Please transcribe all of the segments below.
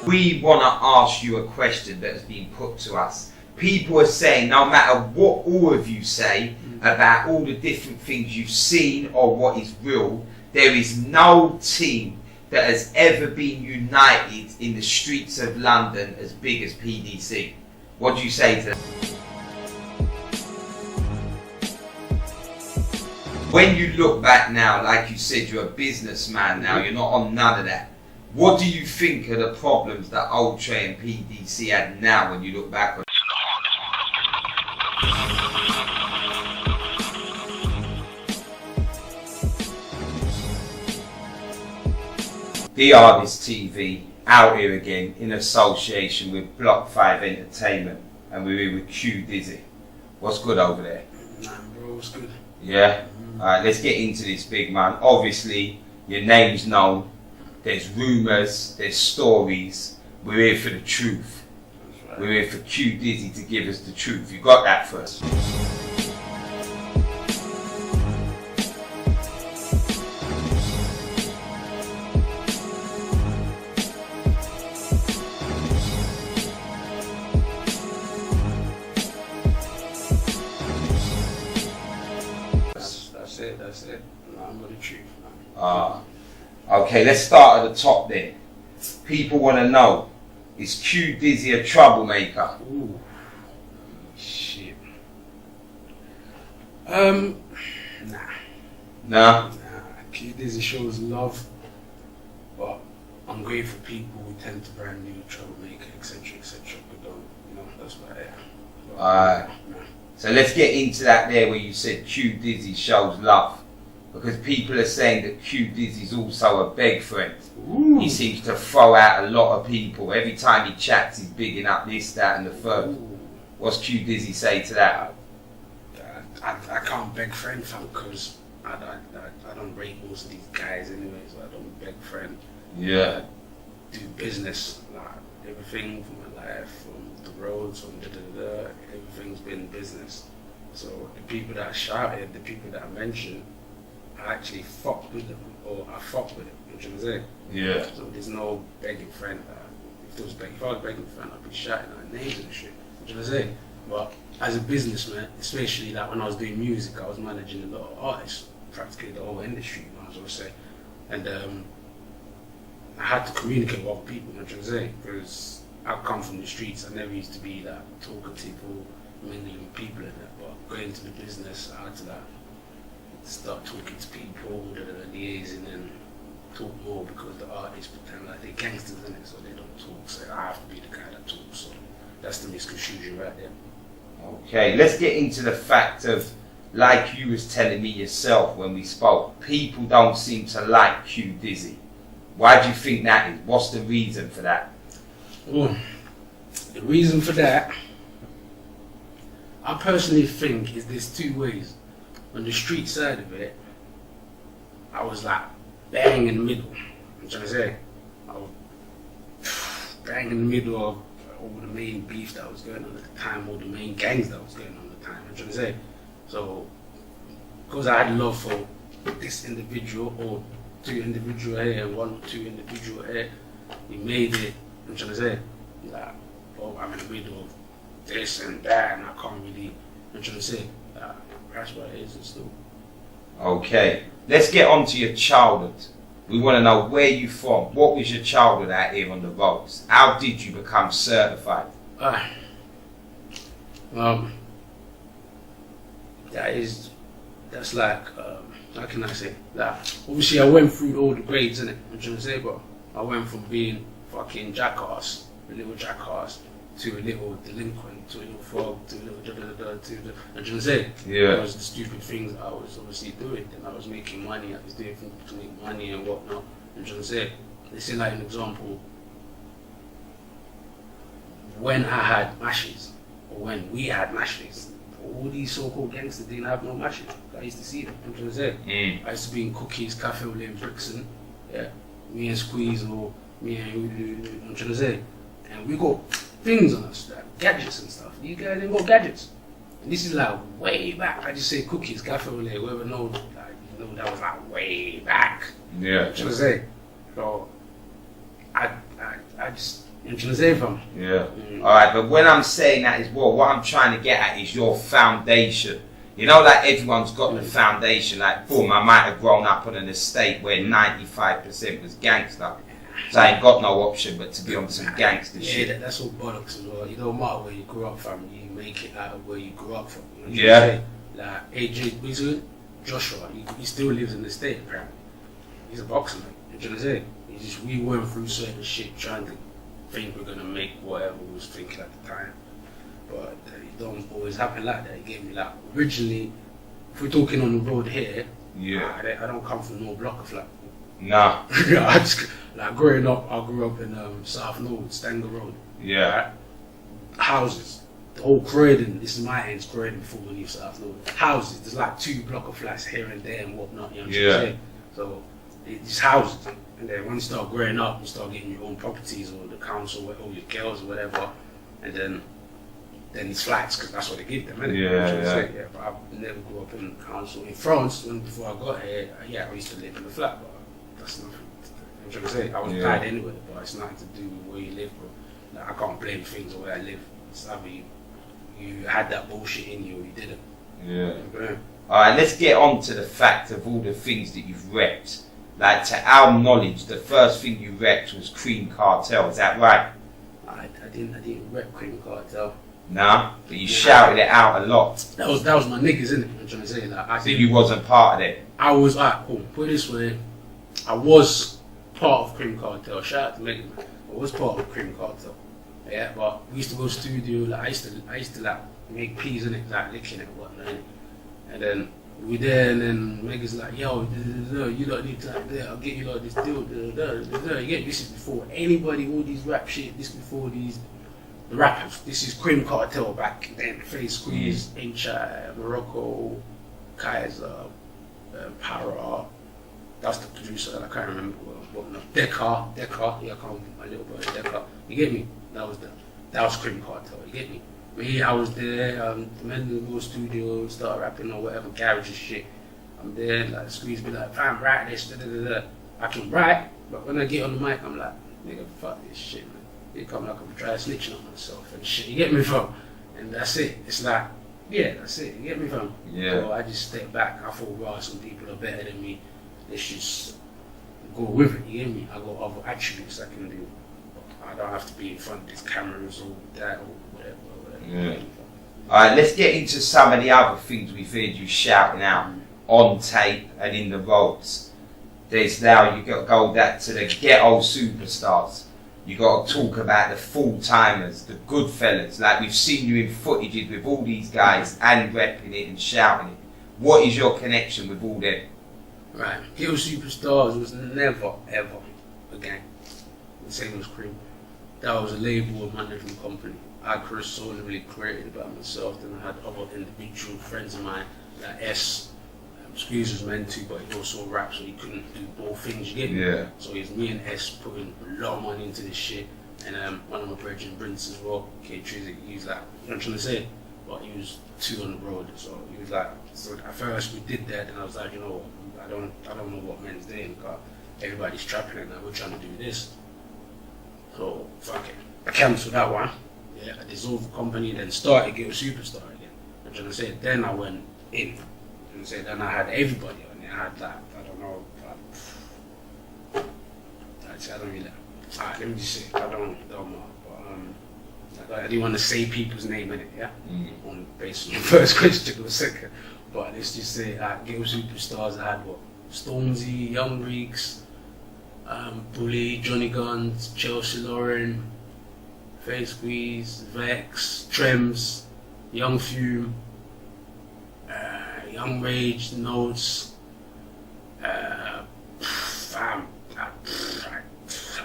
We want to ask you a question that has been put to us. People are saying, no matter what all of you say about all the different things you've seen or what is real, there is no team that has ever been united in the streets of London as big as PDC. What do you say to that? When you look back now, like you said, you're a businessman now, you're not on none of that. What do you think are the problems that Otrey and PDC had now when you look back on it? DARDEST TV out here again in association with Block 5 Entertainment, and we're here with Q Dizzy. What's good over there? Nah, bro, what's good? Yeah? Alright, let's get into this, big man. Obviously, your name's known. There's rumours, there's stories. We're here for the truth. Right. We're here for Q Dizzy to give us the truth. You got that first? That's it. Nah, I'm with the truth, man. Okay, let's start at the top then. People want to know, is Q Dizzy a troublemaker? Ooh. Shit. Nah. Nah? Q Dizzy shows love, but I'm grateful people who tend to brand new troublemaker, etc., but don't, that's why, yeah. Alright. Nah. So let's get into that there where you said Q Dizzy shows love. Because people are saying that Q Dizzy's also a beg friend. Ooh. He seems to throw out a lot of people. Every time he chats, he's bigging up this, that and the third. Ooh. What's Q Dizzy say to that? I can't beg friend, fam, because I don't rate most of these guys anyway, so I don't beg friend. Yeah. I do business, like everything from my life, from the roads, from everything's been business. So the people that I shouted, the people that I mentioned, I actually fucked with them, or I fucked with them, you know what I'm saying? Yeah. So there's no begging friend. If I was begging friend, I'd be shouting out names and shit, you know what I'm saying? But as a businessman, especially like when I was doing music, I was managing a lot of artists, practically the whole industry, you know what I'm saying? And I had to communicate with other people, you know what I'm saying? Because I come from the streets, I never used to be like talkative or mingling with people and that, but going into the business, I had to like start talking to people, liaising and talk more because the artists pretend like they're gangsters in it, so they don't talk. So I have to be the guy that talks. So that's the misconfusion right there. Okay, let's get into the fact of, like you was telling me yourself when we spoke, people don't seem to like Q Dizzy. Why do you think that is? What's the reason for that? Well, the reason for that, I personally think, is there's two ways. On the street side of it, I was like bang in the middle. I'm trying to say, I was bang in the middle of all the main beef that was going on at the time, all the main gangs that was going on at the time. I'm trying to say, so because I had love for this individual or two individual here, one or two individual here, we made it. I'm trying to say, like, oh, I'm in the middle of this and that, and I can't really. I'm trying to say. That's what it is, still. Okay, let's get on to your childhood. We want to know where you from. What was your childhood out here on the roads? How did you become certified? That's like, how can I say? Like, obviously I went through all the grades, innit? I'm trying to say, but I went from being fucking jackass, a little jackass, to a little delinquent, to a little frog, to a little I'm trying to say, yeah. That was the stupid things I was obviously doing. And I was making money, I was doing things to make money and whatnot. I'm trying to say, let's say like an example, when I had mashes, or when we had mashes, all these so-called gangsters didn't have no mashes. I used to see them, I'm trying to say. I used to be in Cookies, Cafe in Brixton, yeah, me and Squeeze, or me and I'm trying to say. And we got things on us, like gadgets and stuff. You guys ain't got gadgets. And this is like way back. I just say Cookies, Cafe Ole, whoever knows, like, that was like way back. Yeah. What I say? So I just You know what I'm trying to say, fam? Yeah. Alright, but when I'm saying that as well, what I'm trying to get at is your foundation. You know, like everyone's got the foundation. Like, boom, I might have grown up on an estate where 95% was gangster. So I ain't got no option but to be on some gangster shit. Yeah, that's all bollocks as well. You don't matter where you grew up from, you make it out of where you grew up from. You know what I'm saying? Like AJ, what's good? Joshua, he still lives in the state apparently. He's a boxer, mate. You know what I'm saying? We went through certain shit trying to think we're gonna make whatever we was thinking at the time. But it don't always happen like that. It gave me like, originally, if we're talking on the road here, I don't come from no block of like. Nah. I just, like growing up, I grew up in South Norwood, Stanger Road. Yeah. Right? Houses. The whole Croydon, this is my ends, Croydon before we leave South Norwood. Houses, there's like 2 block of flats here and there and whatnot, you know what I'm saying? So, it's houses. And then when you start growing up, you start getting your own properties or the council or your girls or whatever. And then it's flats, because that's what they give them, innit? Yeah, but I never grew up in council. In France, before I got here, I used to live in a flat, but that's nothing. I'm trying to say, I was bad anyway, but it's nothing to do with where you live, bro. Like, I can't blame things the way I live. It's either you had that bullshit in you or you didn't. Yeah. Alright, let's get on to the fact of all the things that you've repped. Like, to our knowledge, the first thing you repped was Cream Cartel, is that right? I didn't rep Cream Cartel. Nah, but you shouted it out a lot. That was my niggas, innit? I'm trying to say that. So you wasn't part of it? I was, cool. Put it this way, I was part of Cream Cartel. Shout out to Megan, man. I was part of Cream Cartel. Yeah, but we used to go to studio. Like I used to like make peas in it, like licking it and whatnot. And then we there, and then Megan's like, yo, you don't need to like that. I'll get you like this deal. You get this is before anybody, all these rap shit. This before the rappers. This is Cream Cartel back then. Face Squeeze, H.I., Morocco, Kaiser, Para. That's the producer, I can't remember what no. Deca, yeah, I can't remember my little brother Deca. You get me? That was Cream Cartel, you get me? Me, I was there, the men in the studio, start rapping or whatever, garage and shit. I'm there, like Squeeze be like, fam, write this, I can write, but when I get on the mic, I'm like, nigga, fuck this shit, man. You come like I'm trying snitching on myself and shit, you get me, fam? And that's it. It's like, yeah, that's it, you get me, fam? Yeah. So I just step back, I thought, wow, some people are better than me. Let's just go with it, you hear me? I got other attributes I can do. I don't have to be in front of these cameras or that or whatever. Yeah. Alright, let's get into some of the other things we've heard you shouting out on tape and in the vaults. There's now, you got to go back to the ghetto superstars. You got to talk about the full-timers, the Goodfellas. Like, we've seen you in footages with all these guys and repping it and shouting it. What is your connection with all them? Right, Ghetto Superstars was never ever a gang. The same as Cream. That was a label, a management company. I solely created by myself, then I had other individual friends of mine, like S. Squeeze was meant to, but he also rap, so he couldn't do both things, you get me? Yeah. So it's me and S putting a lot of money into this shit, and one of my brothers in Brixton as well, K Trizzy, he was like, you know what I'm trying to say? But he was 2 on the road, so he was like, so at first we did that, and I was like, you know what? I don't know what men's doing, because everybody's trapping and we're trying to do this. So fuck it. I cancelled that one. Yeah, I dissolved the company, then started Ghetto Superstar again. I'm trying to say, then I went in. And say, then I had everybody on it. I had that, I don't know. I don't really. Alright, let me just say, I don't know. But I didn't want to say people's name in it, yeah? On based on the first question or second. But let's just say Ghetto Superstars, I had what? Stormzy, Young Reeks, Plea, Johnny Guns, Chelsea Lauren, Face Squeeze, Vex, Trems, Young Fume, Young Rage, Notes, I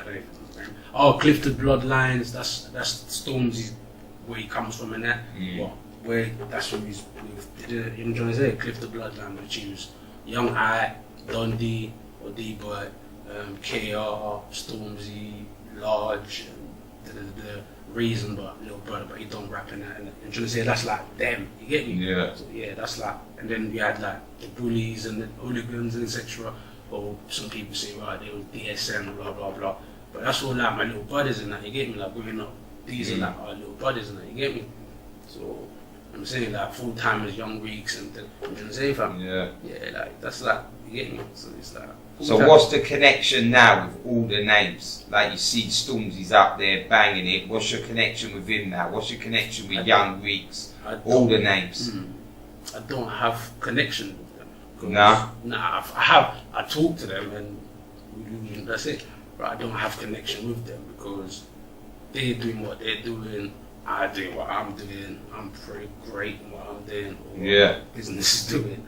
don't even know. Oh, Clifton Bloodlines, that's Stormzy, where he comes from and that. Well, where that's when he's did you know what I'm saying? Clifton Bloodline, which he was Young I, Dundee, or D-Boy, KR, Stormzy, Large, the Reason, but little brother, but he don't rap in that. And I'm trying to say that's like them, you get me? Yeah. So, yeah, that's like, and then we had like the bullies and the hooligans and etc. Or some people say, right, they were DSM, blah blah blah. But that's all like my little brothers and that, you get me? Like growing up, these are like our little brothers and that, you get me? So I'm saying like full timers, young weeks and I'm trying to say fam. Yeah. Yeah, like that's like, you get me? So it's like. So what's the connection now with all the names? Like you see Stormzy's up there banging it. What's your connection with him now? What's your connection with Young Weeks? All the names. I don't have connection with them. Nah. Nah, I talk to them and that's it. But I don't have connection with them because they're doing what they're doing. I'm doing what I'm doing. I'm pretty great in what I'm doing. Or what my business is doing.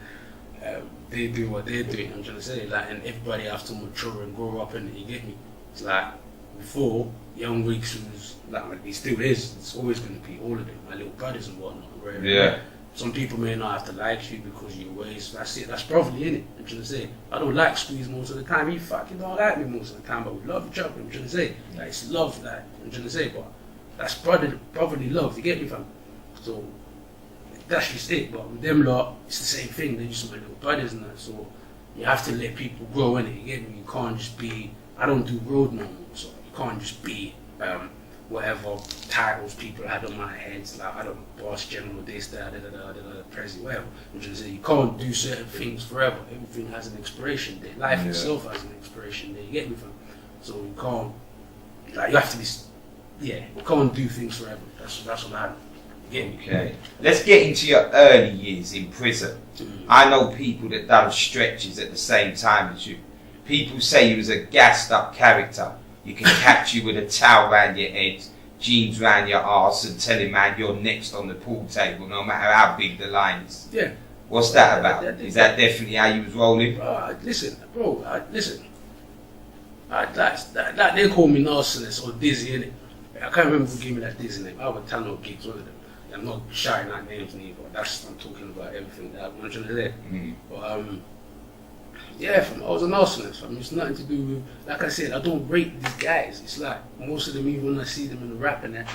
They do what they're doing. I'm trying to say, like, and everybody has to mature and grow up in it. You get me? It's like before, Young Weeks was like he still is. It's always going to be all of them, my little brothers and whatnot. Right? Yeah. Some people may not have to like you because of your ways. That's it. That's brotherly, innit? I'm trying to say. I don't like Squeeze most of the time. He fucking don't like me most of the time, but we love each other. I'm trying to say. Like, it's love. Like, I'm trying to say, but that's brotherly love. You get me, fam? So. That's just it, but with them lot, it's the same thing. They're just my little brothers and that. So you have to let people grow in it. You get me? You can't just be. I don't do road no more, so you can't just be whatever titles people had on my heads. Like I don't boss general this, that, president, whatever. I'm just saying you can't do certain things forever. Everything has an expiration date. Life itself has an expiration date. You get me, fam? So you can't. Like you have to be. Yeah, you can't do things forever. That's what I. Okay, let's get into your early years in prison. I know people that done stretches at the same time as you. People say you was a gassed up character. You can catch you with a towel round your head, jeans round your arse and tell him man you're next on the pool table no matter how big the line is. Yeah. What's that about? Is that definitely how you was rolling? Listen. They call me narcissist or dizzy, innit? I can't remember who gave me that dizzy name. I was Giggs, one of them. I'm not shouting out names neither. I'm talking about everything that I'm trying to say. But yeah, I was a narcissist. It's nothing to do with, like I said, I don't rate these guys. It's like most of them, even when I see them in the rap and that,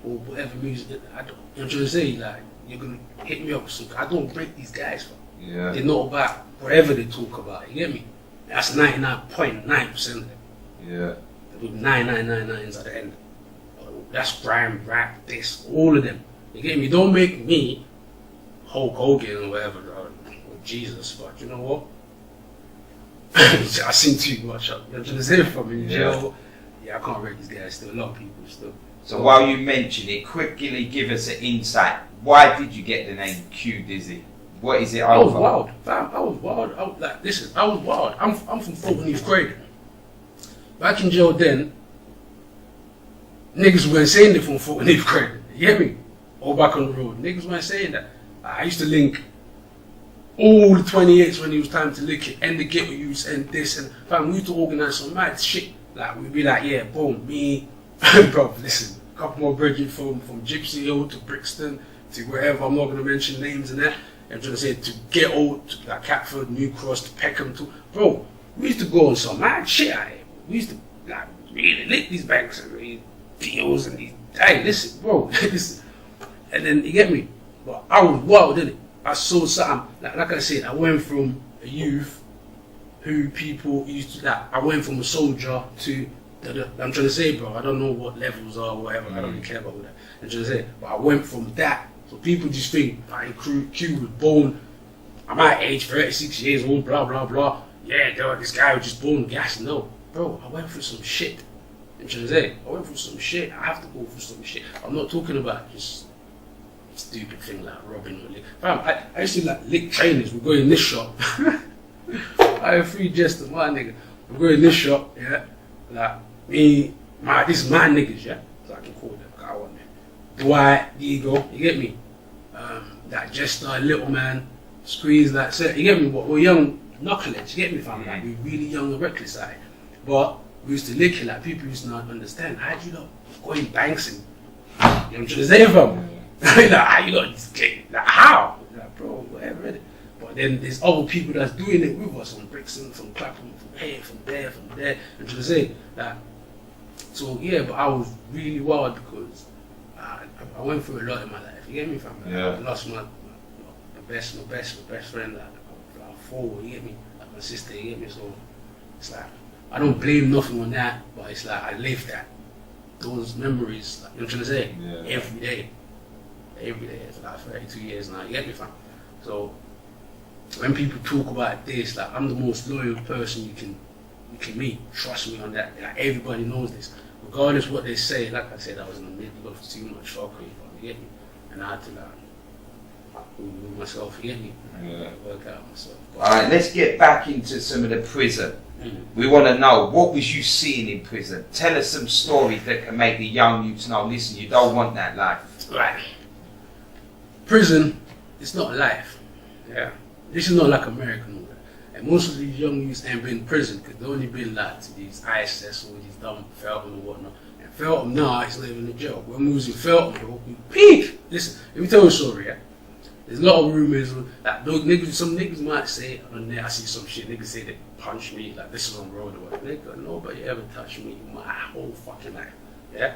or whatever music, I'm trying to say, like, you're gonna hit me up. So I don't rate these guys. Yeah. They know about whatever they talk about. You get me? That's 99.9% of them. Yeah. With 9999s at the end. That's grime, rap, this, all of them. You get me? Don't make me Hulk Hogan or whatever, or Jesus, but you know what? I seen too much. I'm trying to say from in jail. Yeah, I can't rate these guys still. A lot of people still. So while you mention it, quickly give us an insight. Why did you get the name Q Dizzy? What is it over? I was wild, fam. I was wild. I was wild. I'm from Fulton East Croydon. Back in jail then, niggas weren't saying it from Fulton East Croydon. You get me? Or back on the road. Niggas weren't saying that. I used to link all the 28s when it was time to lick it, and the ghetto use and this and fam, we used to organise some mad shit. Like we'd be like, yeah, boom, me, bro, listen, a couple more bridges from Gypsy Hill to Brixton to wherever, I'm not gonna mention names and that. I'm trying to say to ghetto, to like Catford, New Cross, to Peckham, to bro, we used to go on some mad shit out here. We used to like really lick these banks and these deals and these, hey, listen, bro, listen. And then you get me? But I was wild, didn't it? I saw something, like I said, I went from a youth who people used to, like, I went from a soldier to, I'm trying to say, bro, I don't know what levels are or whatever, I don't really care about all that. I'm trying to say, but I went from that, so people just think, Q was born, I'm my age, 36 years old, blah, blah, blah. Yeah, this guy was just born gas. No, bro, I went through some shit. I'm trying to say, I went through some shit, I have to go through some shit. I'm not talking about just stupid thing like robbing or lick. Fam, I used to like lick trainers. We go in this shop. I have free jest of my nigga. We go in this shop, yeah. Like me, this is my niggas, yeah. So I can call them. I want them. Dwight, Diego, you get me? That Jester, little man, Squeeze, like so, you get me? But we're young knuckleheads, you get me, fam? Like we're really young and reckless, like. But we used to lick it, like people used to not understand. How'd you know going banks and you know what I'm trying to say, fam? Like, how you got this game? Like, how? Like, bro, whatever it is. But then there's other people that's doing it with us from Brixton, from Clapham, from here, from there, and to say that. So yeah, but I was really wild because I went through a lot in my life. You get me, fam? Yeah. I lost my best friend, like 4. You get me? Like my sister. You get me? So it's like I don't blame nothing on that, but it's like I live that. Those memories, like, you know what I'm trying to say? Yeah. Every day. Every day. For like 32 years now, you get me, fam? So, when people talk about this, like, I'm the most loyal person you can meet. Trust me on that. Like, everybody knows this. Regardless of what they say, like I said, I was in the middle of too much fuckery, you get me? And I had to, like, move myself, you get me? Yeah. Work out myself. Alright, let's get back into some of the prison. We want to know, what was you seeing in prison? Tell us some stories that can make the young youths know, listen, you don't want that life. Right. Prison, it's not life. Yeah. This is not like American. And most of these young youths ain't been in prison because they've only been like to these ISS or these dumb Feltham and whatnot. And Feltham now is living in the jail. When we was in Feltham, bro, we peak. Listen, let me tell you a story, yeah? There's a lot of rumors that those niggas, some niggas might say on there, I see some shit, niggas say they punch me, like this is on road or whatever. Nigga, nobody ever touched me my whole fucking life. Yeah?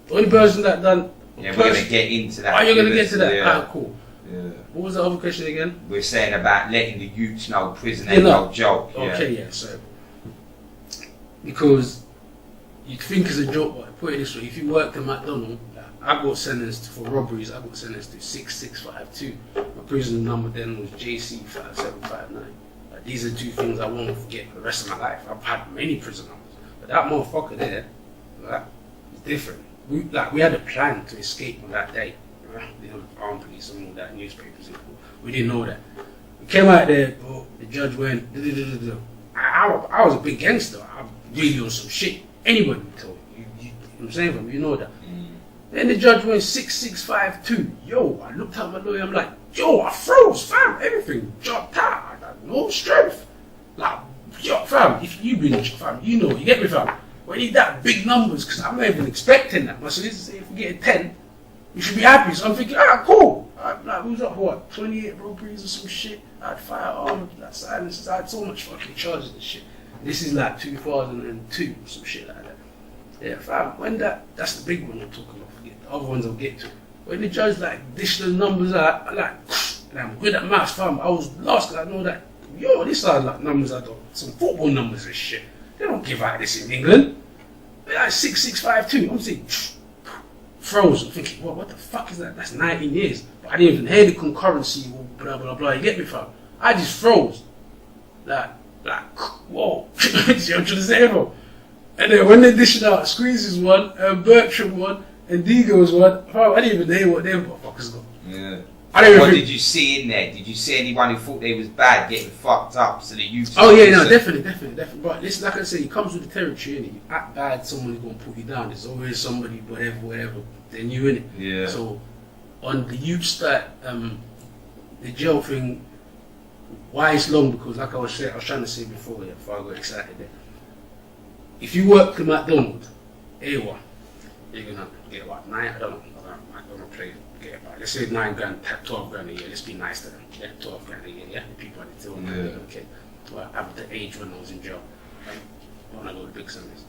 The only person that done. Yeah, we're gonna get into that. Oh, you're gonna get to that? Yeah. Alright, cool. Yeah. What was the other question again? We're saying about letting the youths know prison ain't no joke. Okay, yeah, so because you think it's a joke, but put it this way, if you worked at McDonald's, I got sentenced for robberies, I got sentenced to 6652. My prison number then was JC5759. Like, these are two things I won't forget for the rest of my life. I've had many prison numbers. But that motherfucker there, like, is different. We had a plan to escape on that day. Right? The armed police and all that, newspapers and all. We didn't know that. We came out there, bro, the judge went, I was a big gangster. I'm really on some shit. Anybody would tell you. You know what I'm saying? From you know that. Then the judge went 6652. Yo, I looked at my lawyer, I'm like, yo, I froze, fam, everything dropped out. I got no strength. Like, yo, fam, if you been, fam, you know, you get me, fam. We need that big numbers, because I'm not even expecting that. My solicitor said, if we get a 10, you should be happy. So I'm thinking, cool. Like, we was up for what, 28 robberies or some shit. I had firearms, like silencers, I had so much fucking charges and shit. This is like 2002, some shit like that. Yeah, fam, when that's the big one I'm talking about. The other ones I'll get to. When the judge like dish the numbers out, I like, and I'm good at maths, fam. I was lost because I know that, yo, these are like numbers I don't, some football numbers and shit. They don't give out this in England. They're like 6652. I'm saying, froze. I'm thinking, what the fuck is that? That's 19 years. But I didn't even hear the concurrency or blah blah blah. You get me, fam? I just froze. Like, whoa. You know what I'm trying to say, bro? And then when they dished out Squeeze's one, Bertram one, and Digo's one, I didn't even hear what them motherfuckers got. Yeah. What did you see in there? Did you see anyone who thought they was bad getting fucked up so that you... Oh yeah, no, definitely. But listen, like I say, it comes with the territory, innit? You act bad, someone's going to put you down. There's always somebody, whatever, then you, innit? Yeah. So, on the youth that, the jail thing, why it's long, because like I was trying to say before I got excited there. If you work at McDonald's, A1, you're gonna get what, 9? I don't know play, get about, let's say 9 grand, 12 grand a year, let's be nice to them. Yeah, 12 grand a year, yeah? The people at the till, okay. Well, at the age when I was in jail, when I go to big summers.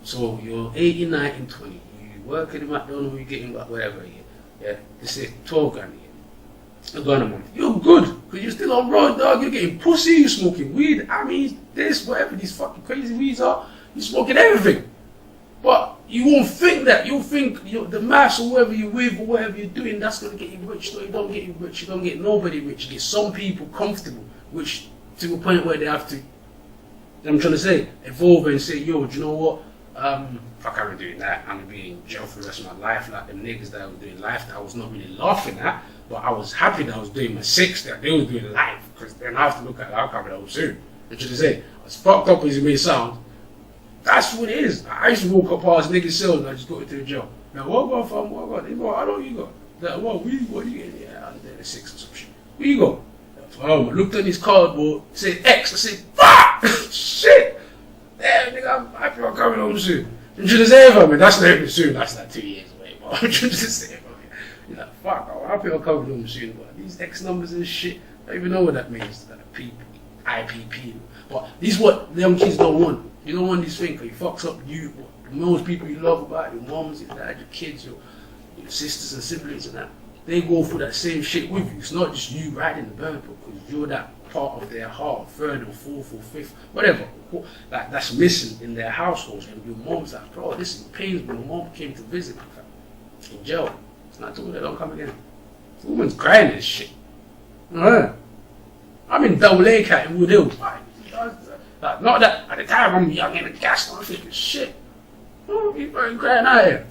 So you're 18, 19, 20, you work at the McDonald's, you're getting about whatever a year. Yeah, let's say 12 grand a year. A grand a month. You're good, because you're still on road, dog. You're getting pussy, you're smoking weed, I mean, this, whatever these fucking crazy weeds are, you're smoking everything. But you won't think that. You'll think the maths or whoever you're with or whatever you're doing, that's going to get you rich. No, you don't get you rich. You don't get nobody rich. You get some people comfortable, which to a point where they have to, I'm trying to say, evolve and say, yo, do you know what? Fuck, I'm doing that. I'm going to be in jail for the rest of my life. Like them niggas that I was doing life that I was not really laughing at, but I was happy that I was doing my 6 that they was doing life. Because then I have to look at the outcome that I was soon. I'm trying to say, as fucked up as it may sound, that's what it is. I used to walk up past niggas' cells and I just go into the jail. Now, what about fam? What about? They go, I know you got. Like, what you getting? Yeah, I'm there, 6 or some shit. Where you go? I looked at his cardboard, said X. I said, fuck! Shit! Damn, nigga, I'm happy I'm coming home soon. You should have said, fam, that's not even soon. That's like 2 years away, but I'm should have said, you're like, fuck, I'm happy I'm coming home soon, but these X numbers and shit, I don't even know what that means. Like, IPP. But these what them kids don't want. You don't want these things, because it fucks up you, most people you love about, your moms, your dad, your kids, your sisters and siblings and that. they go through that same shit with you. It's not just you riding the bumper, because you're that part of their heart, third or fourth or fifth, whatever, like that's missing in their households. And your mom's like, bro, this pains me. My mom came to visit me in jail. It's not told her don't come again. The woman's crying this shit. I'm in double A cat in Wood Hill. Like, not that at the time I'm young and gassed. I'm thinking, shit. Oh, you fucking crying out here.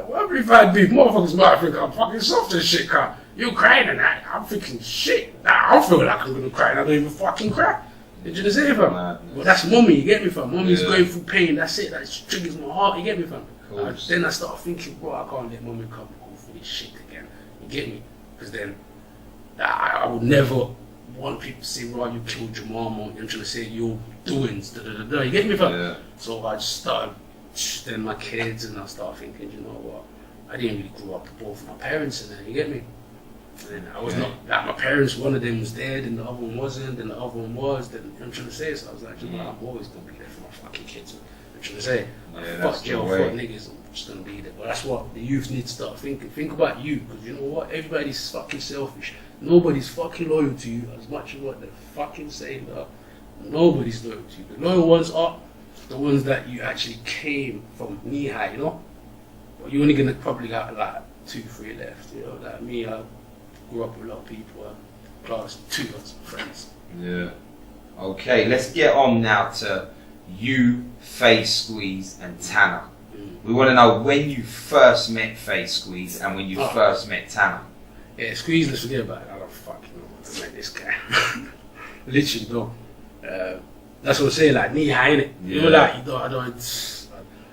What if I do? Motherfuckers might think I'm fucking soft as shit, car. You're crying and that. I'm thinking, shit. Nah, I feel like I'm gonna cry and I don't even fucking cry. Did you say, fam? Well, that's mommy, you get me, fam? Mommy's going through pain, that's it. That triggers my heart, you get me, fam? Then I start thinking, bro, I can't let mommy come go through this shit again. You get me? Because then I would never want people to say, bro, you killed your mom, or I'm trying to say you're doing da-da-da-da. You get me, fam? Yeah. So I just started then my kids, and I started thinking, you know what? I didn't really grow up with both my parents, and then you get me. And I was not like my parents. One of them was dead, and the other one wasn't, and the other one was. Then I'm trying to say, so I was like, you know, I'm always gonna be there for my fucking kids. I'm trying to say, fuck jail, fuck niggas. I'm just gonna be there. But that's what the youth need to start thinking. Think about you, because you know what? Everybody's fucking selfish. Nobody's fucking loyal to you as much as what they're fucking saying. Nobody's loyal to you. The loyal ones are the ones that you actually came from knee high, you know. But you're only gonna probably got like 2, 3 left, you know. Like me, I grew up with a lot of people, class 2 lots of friends. Yeah. Okay, let's get on now to you, Face Squeeze, and Tanner. We want to know when you first met Face Squeeze and when you first met Tanner. Yeah, Squeeze, let's forget about it. I don't fucking know when I met this guy. Literally, though. That's what I'm saying, like knee high, innit? You know, like,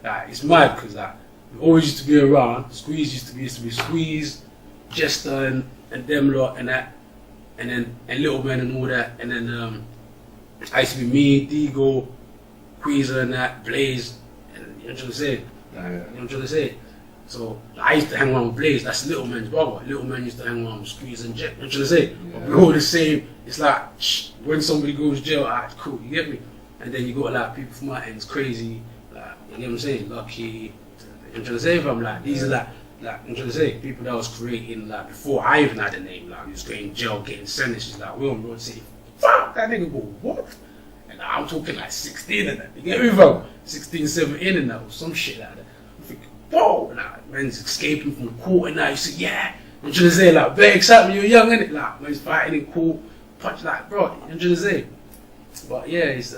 like, it's mad because like, we always used to be around. Squeeze used to be Squeeze, Jester, and them lot, and that, and Little Man and all that, and then I used to be me, Digo, Queezer and that, Blaze, and you know what I'm trying to say? Like, you know what I'm trying to say? So like, I used to hang around with Blaze, that's Little Man's brother. Little Man used to hang around with Squeeze and Jet, you know what I'm trying to say? Yeah. But we're all the same. It's like, when somebody goes to jail, alright, cool, you get me? And then you got like people from my ends, Crazy, like, you get what I'm saying? Lucky, you know what I'm trying to say? If I'm like, these are like, I'm trying to say, people that was creating, like, before I even had a name, like, he was going to jail, getting sentences, like, we on road say, fuck, that nigga go, what? And I'm talking like 16 and that, you get me, bro? 16, 17 and that, or some shit like that. I'm thinking, whoa, like, man's escaping from court and that, you say, yeah. I'm trying to say, like, very excitement, you're young, innit? Like, man's fighting in court, punch, like, bro, I'm trying to say. But yeah, it's,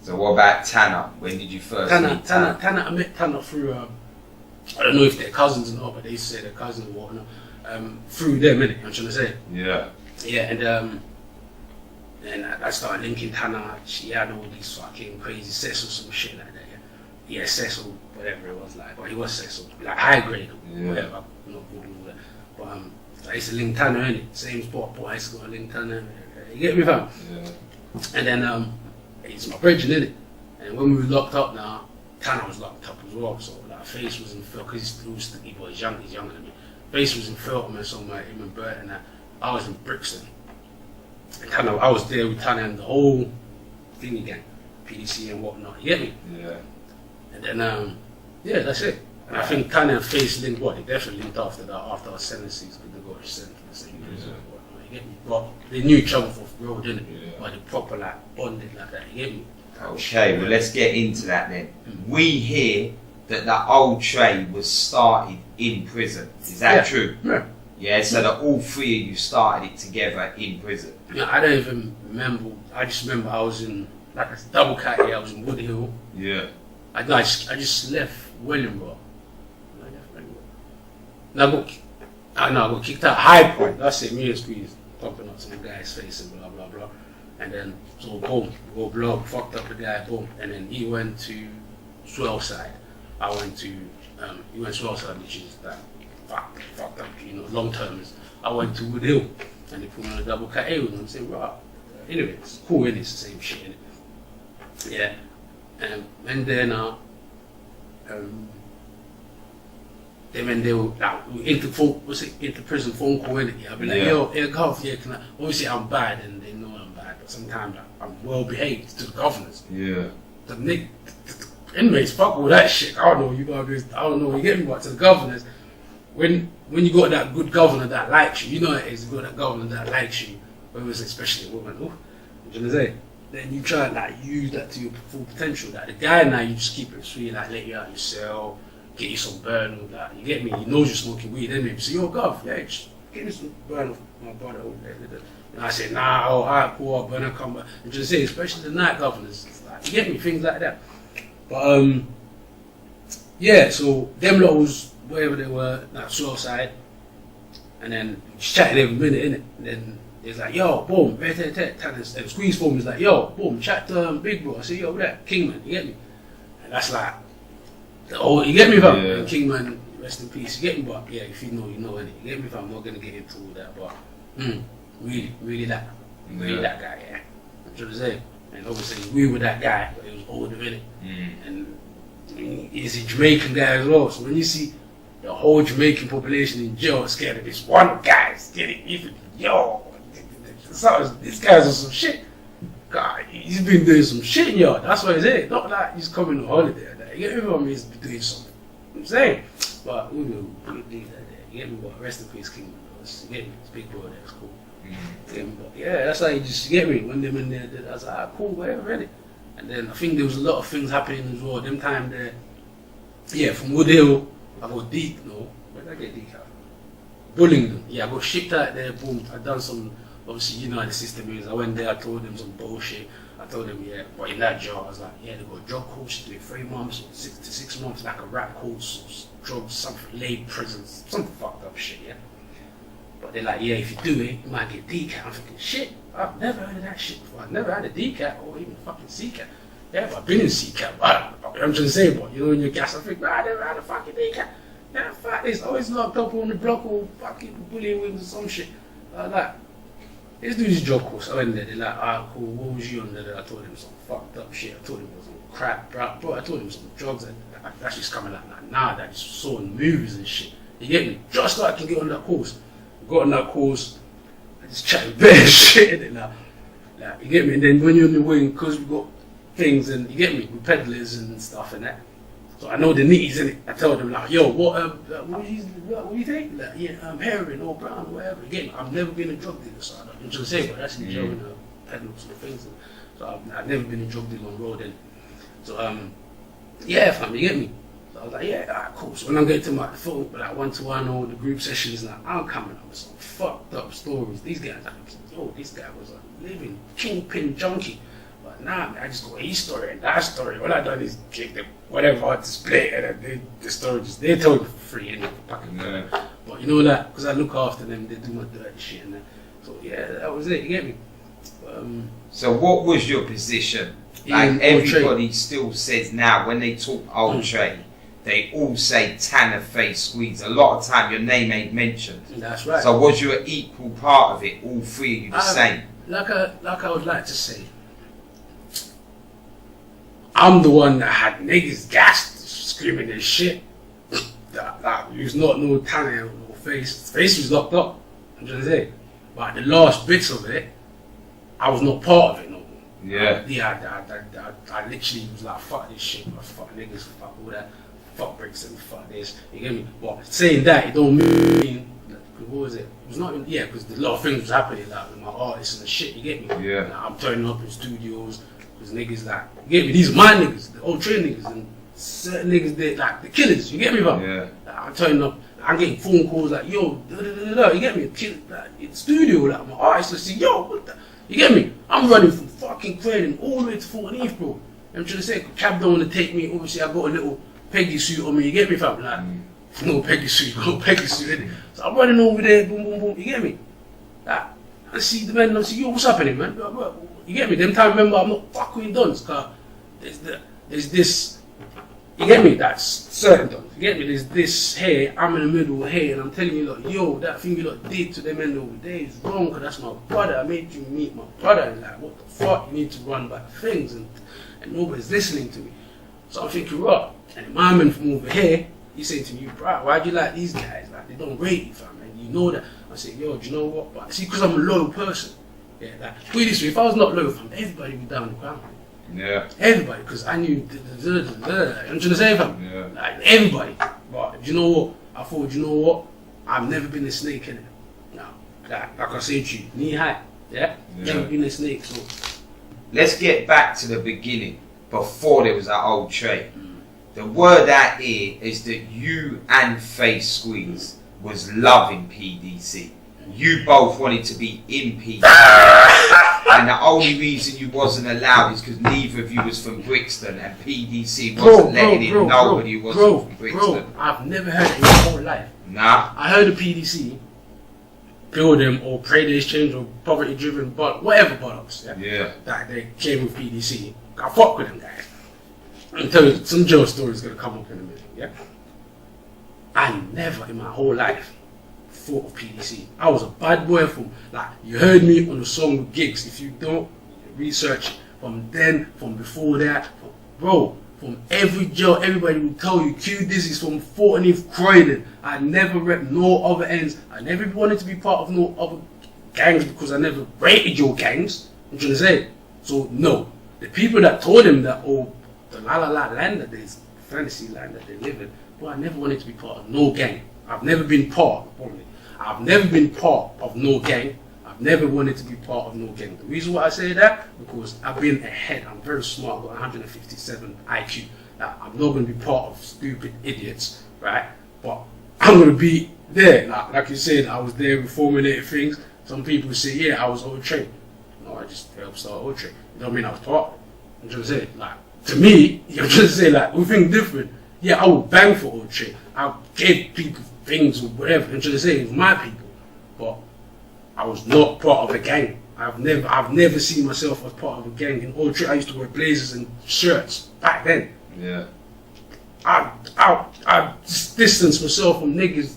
So what about Tanner? When did you first meet Tanner? I met Tanner through, I don't know if they're cousins or not, but they used to say they're cousins or whatnot. Through them, innit? I'm trying to say. Yeah. Yeah, and I started linking Tanner. She had all these fucking crazy Cecil, some shit like that. Yeah, Cecil, whatever it was like. But he was Cecil, like high grade, whatever. I'm not good with that. But I used to link Tanner, innit? Same spot, but I used to go and link Tanner. You get me, fam? Yeah. And then it's my bridging, innit? And when we were locked up now, Tanner was locked up as well, so like Face was in Feltham, because he was young, he's younger than me. Face was in Feltham, and so him and Bert and that. I was in Brixton. And Tanner, I was there with Tanner and the whole thing again, PDC and whatnot, you get me? Yeah. And then, yeah, that's it. And I think Tanner and Face linked, they definitely linked after that, after our sentences, because they got sent to the same prison and whatnot, you get me? But they knew each other for real, didn't it? Yeah. But they proper like bonded like that, you get me? Okay, well let's get into that then. We hear that the Otrey was started in prison. Is that true? Yeah. Yeah, so that all 3 of you started it together in prison. Yeah, I don't even remember. I just remember I was in, like a double cat here, I was in Wood Hill. Yeah. I just left Wellingborough. I got kicked out High Point. That's it, me and Squeeze thumping up some guy's face and blah blah blah. And then, so boom, go blog, fucked up the guy, boom. And then he went to Swellside. I went to, he went to Swellside, which is that fucked up, you know, long termers. I went to Wood Hill, and they put me on a double cat A with them, saying, right. Anyway, it's cool, innit? It's the same shit, innit? Yeah. And then, when they were like into prison phone call, innit? Yeah, I'll be like, yo, Gov, yeah, can I? Obviously, I'm bad, and they know I'm bad, but sometimes I'm well behaved to the governors. Yeah. The inmates fuck all that shit. I don't know, you know, you get me, but to the governors, when when you got that good governor that likes you, you know it is, you got that governor that likes you, whether it's especially a woman, you know what I'm saying? Then you try and like use that to your full potential. Like the guy now, you just keep it sweet, like let you out your cell, get you some burn, all that. You get me? He knows you're smoking weed, then maybe say, yo, Gov, yeah, just get me some burn off my brother. And I say, nah, oh, alright, cool, I'll burn, I'll come back. And just say, especially the night governors, like, you get me? Things like that. But yeah, so them lot was wherever they were, like slow side, and then just chatting every minute, innit? And then it's like, yo, boom, and Squeeze phone is like, yo, boom, chat to Big Bro. I say, yo, that Kingman, you get me? And that's like, oh, you get me, fam? Yeah. And Kingman, rest in peace, you get me? But yeah, if you know, you know, innit? You get me, fam? I'm not gonna get into all that, but really that guy, yeah. That's what I'm saying. And obviously, we were that guy, but he was older, innit? And he's a Jamaican guy as well, so when you see the whole Jamaican population in jail scared of this one guy, even, yo, this guy's on some shit. God, he's been doing some shit, yo. That's what he's saying. Not like he's coming on holiday. You get me? From he's doing something. I'm saying, but we will leave that there. You get me? But rest in peace, King. You get me? It's Big Bro. That's cool. You get me? But yeah, that's how you just get me. When them in there, I was like, ah, cool, whatever, ready. And then I think there was a lot of things happening as well. Them time there, yeah, from Woodhill, I got deep. No, where did I get deep out? Bullingdon. Yeah, I got shipped out there. Boom. I done some. Obviously, you know how the system is. I went there, I told them some bullshit. I told them, yeah, but in that job, I was like, yeah, they got a drug course, do 3 months, 6 to 6 months, like a rap course, drugs, something, laid prisons, some fucked up shit, yeah. But they're like, yeah, if you do it, you might get DCAT. I'm thinking, shit, I've never heard of that shit before. I've never had a DCAT or even fucking CCAT. Yeah, but I've been in CCAT, but I'm just saying, but you know, in your gas, I think, nah, I never had a fucking DCAT. Yeah, fuck this, always locked up on the block or fucking bullying with some shit like that. Let's do this drug course. I went there, they're like, ah, cool, what was you on there? I told him some fucked up shit. I told him it was some crap, bro. I told him some drugs and that's just coming like nah, that just saw in movies and shit. You get me? Just so I can get on that course. I got on that course, I just chatting bare shit in it like, you get me? And then when you're in the wing, because we got things and you get me, with peddlers and stuff and that. So I know the nitties in it. I tell them like, yo, what you think? Like, yeah, heroin or brown or whatever. Again, I've never been a drug dealer, so I don't just say, but that's in jail and peddlers and things. So I've never been a drug dealer on road. And so yeah, fam, you get me? So I was like, yeah, alright, cool. So when I'm getting to my phone, like 1-to-1 or the group sessions, like I'm coming up with some fucked up stories. These guys, like, yo, this guy was a living kingpin junkie. Nah, man, I just go his story and that story. All I done is kick them, whatever I display, and the story just they tell you for free and But you know that because I look after them, they do my dirty shit and that. So yeah, that was it. You get me? So what was your position? Like everybody Otrey still says now when they talk Otrey, they all say Tanner, Face, Squeeze. A lot of time your name ain't mentioned. That's right. So was you an equal part of it? All three of you the same? Like I would like to say. I'm the one that had niggas gassed, screaming and shit. That was not no Tanner or Face. Face was locked up, I'm trying to say. But the last bits of it, I was not part of it no more. Yeah. I literally was like, fuck this shit, fuck niggas, fuck all that, fuck Brixton, fuck this. You get me? But saying that, it don't mean, what was it? It was not even, yeah, because a lot of things was happening like with my artists and the shit, you get me? Yeah. Like, I'm turning up in studios. Because niggas like, you get me, these are my niggas, the Otrey niggas, and certain niggas, they like the killers, you get me, bro? Yeah. Like, I'm turning up, I'm getting phone calls like, yo, you get me, like, in the studio, like my artists will say, yo, what the, you get me? I'm running from fucking Croydon all the way to 14th, bro. I'm trying to say, cab don't want to take me, obviously I got a little Peggy suit on me, you get me, fam? Like, no Peggy suit, innit? So I'm running over there, boom, boom, boom, you get me? Like, I see the man, and I say, yo, what's happening, man? You get me? Them time remember I'm not fucking done, cause there's this, you get me? That's certain done. You get me? There's this here, I'm in the middle here, and I'm telling you, like, yo, that thing you lot did to them men over there is wrong, cause that's my brother. I made you meet my brother, and like, what the fuck? You need to run back things, and nobody's listening to me. So I'm thinking, right. And my man from over here, he's saying to me, bro, why'd you like these guys? Like, they don't rate you, fam, and you know that. I said, yo, do you know what? But see, cause I'm a loyal person. Yeah, like, put it this way, if I was not loyal, fam, everybody would be down the ground. Yeah. Everybody, because I knew, I'm trying to say, fam, yeah. like, everybody. But you know what? I thought, you know what? I've never been a snake in it. No. Like I said to you, knee high. Yeah? Never been a snake, so. Let's get back to the beginning, before there was that Otrey. The word out here is that you and Face Squeeze was loving PDC. You both wanted to be in PDC. And the only reason you wasn't allowed is because neither of you was from Brixton, and PDC wasn't letting in nobody who wasn't from Brixton. Bro, I've never heard it in my whole life. Nah. I heard of PDC, build them or pray exchange or poverty driven, but whatever products. Yeah. That they came with PDC. I fuck with them guys. I'll tell you, some jail stories gonna come up in a minute, yeah? I never in my whole life thought of PDC. I was a bad boy from, like, you heard me on the song with Giggs. If you don't research from then, from before that, from every jail, everybody will tell you, Q Dizzy's from 14th Croydon. I never rep no other ends. I never wanted to be part of no other gangs because I never rated your gangs. I'm trying to say. So, no. The people that told him that, oh, the la la la land that there's fantasy land that they live in, well, I never wanted to be part of no gang. I've never been part of no gang. I've never wanted to be part of no gang. The reason why I say that, because I've been ahead. I'm very smart, I've got 157 IQ. I'm not going to be part of stupid idiots, right? But I'm going to be there. Like you said, I was there with formulated things. Some people say, yeah, I was Otrey. No, I just helped start Otrey. You don't mean I was part of it. I'm trying to say, like, to me, you're trying to say, like, we think different. Yeah, I would bang for Otrey. I gave people things or whatever. I'm trying to say, it was my people. But I was not part of a gang. I've never seen myself as part of a gang. In Otrey, I used to wear blazers and shirts back then. Yeah. I just distance myself from niggas.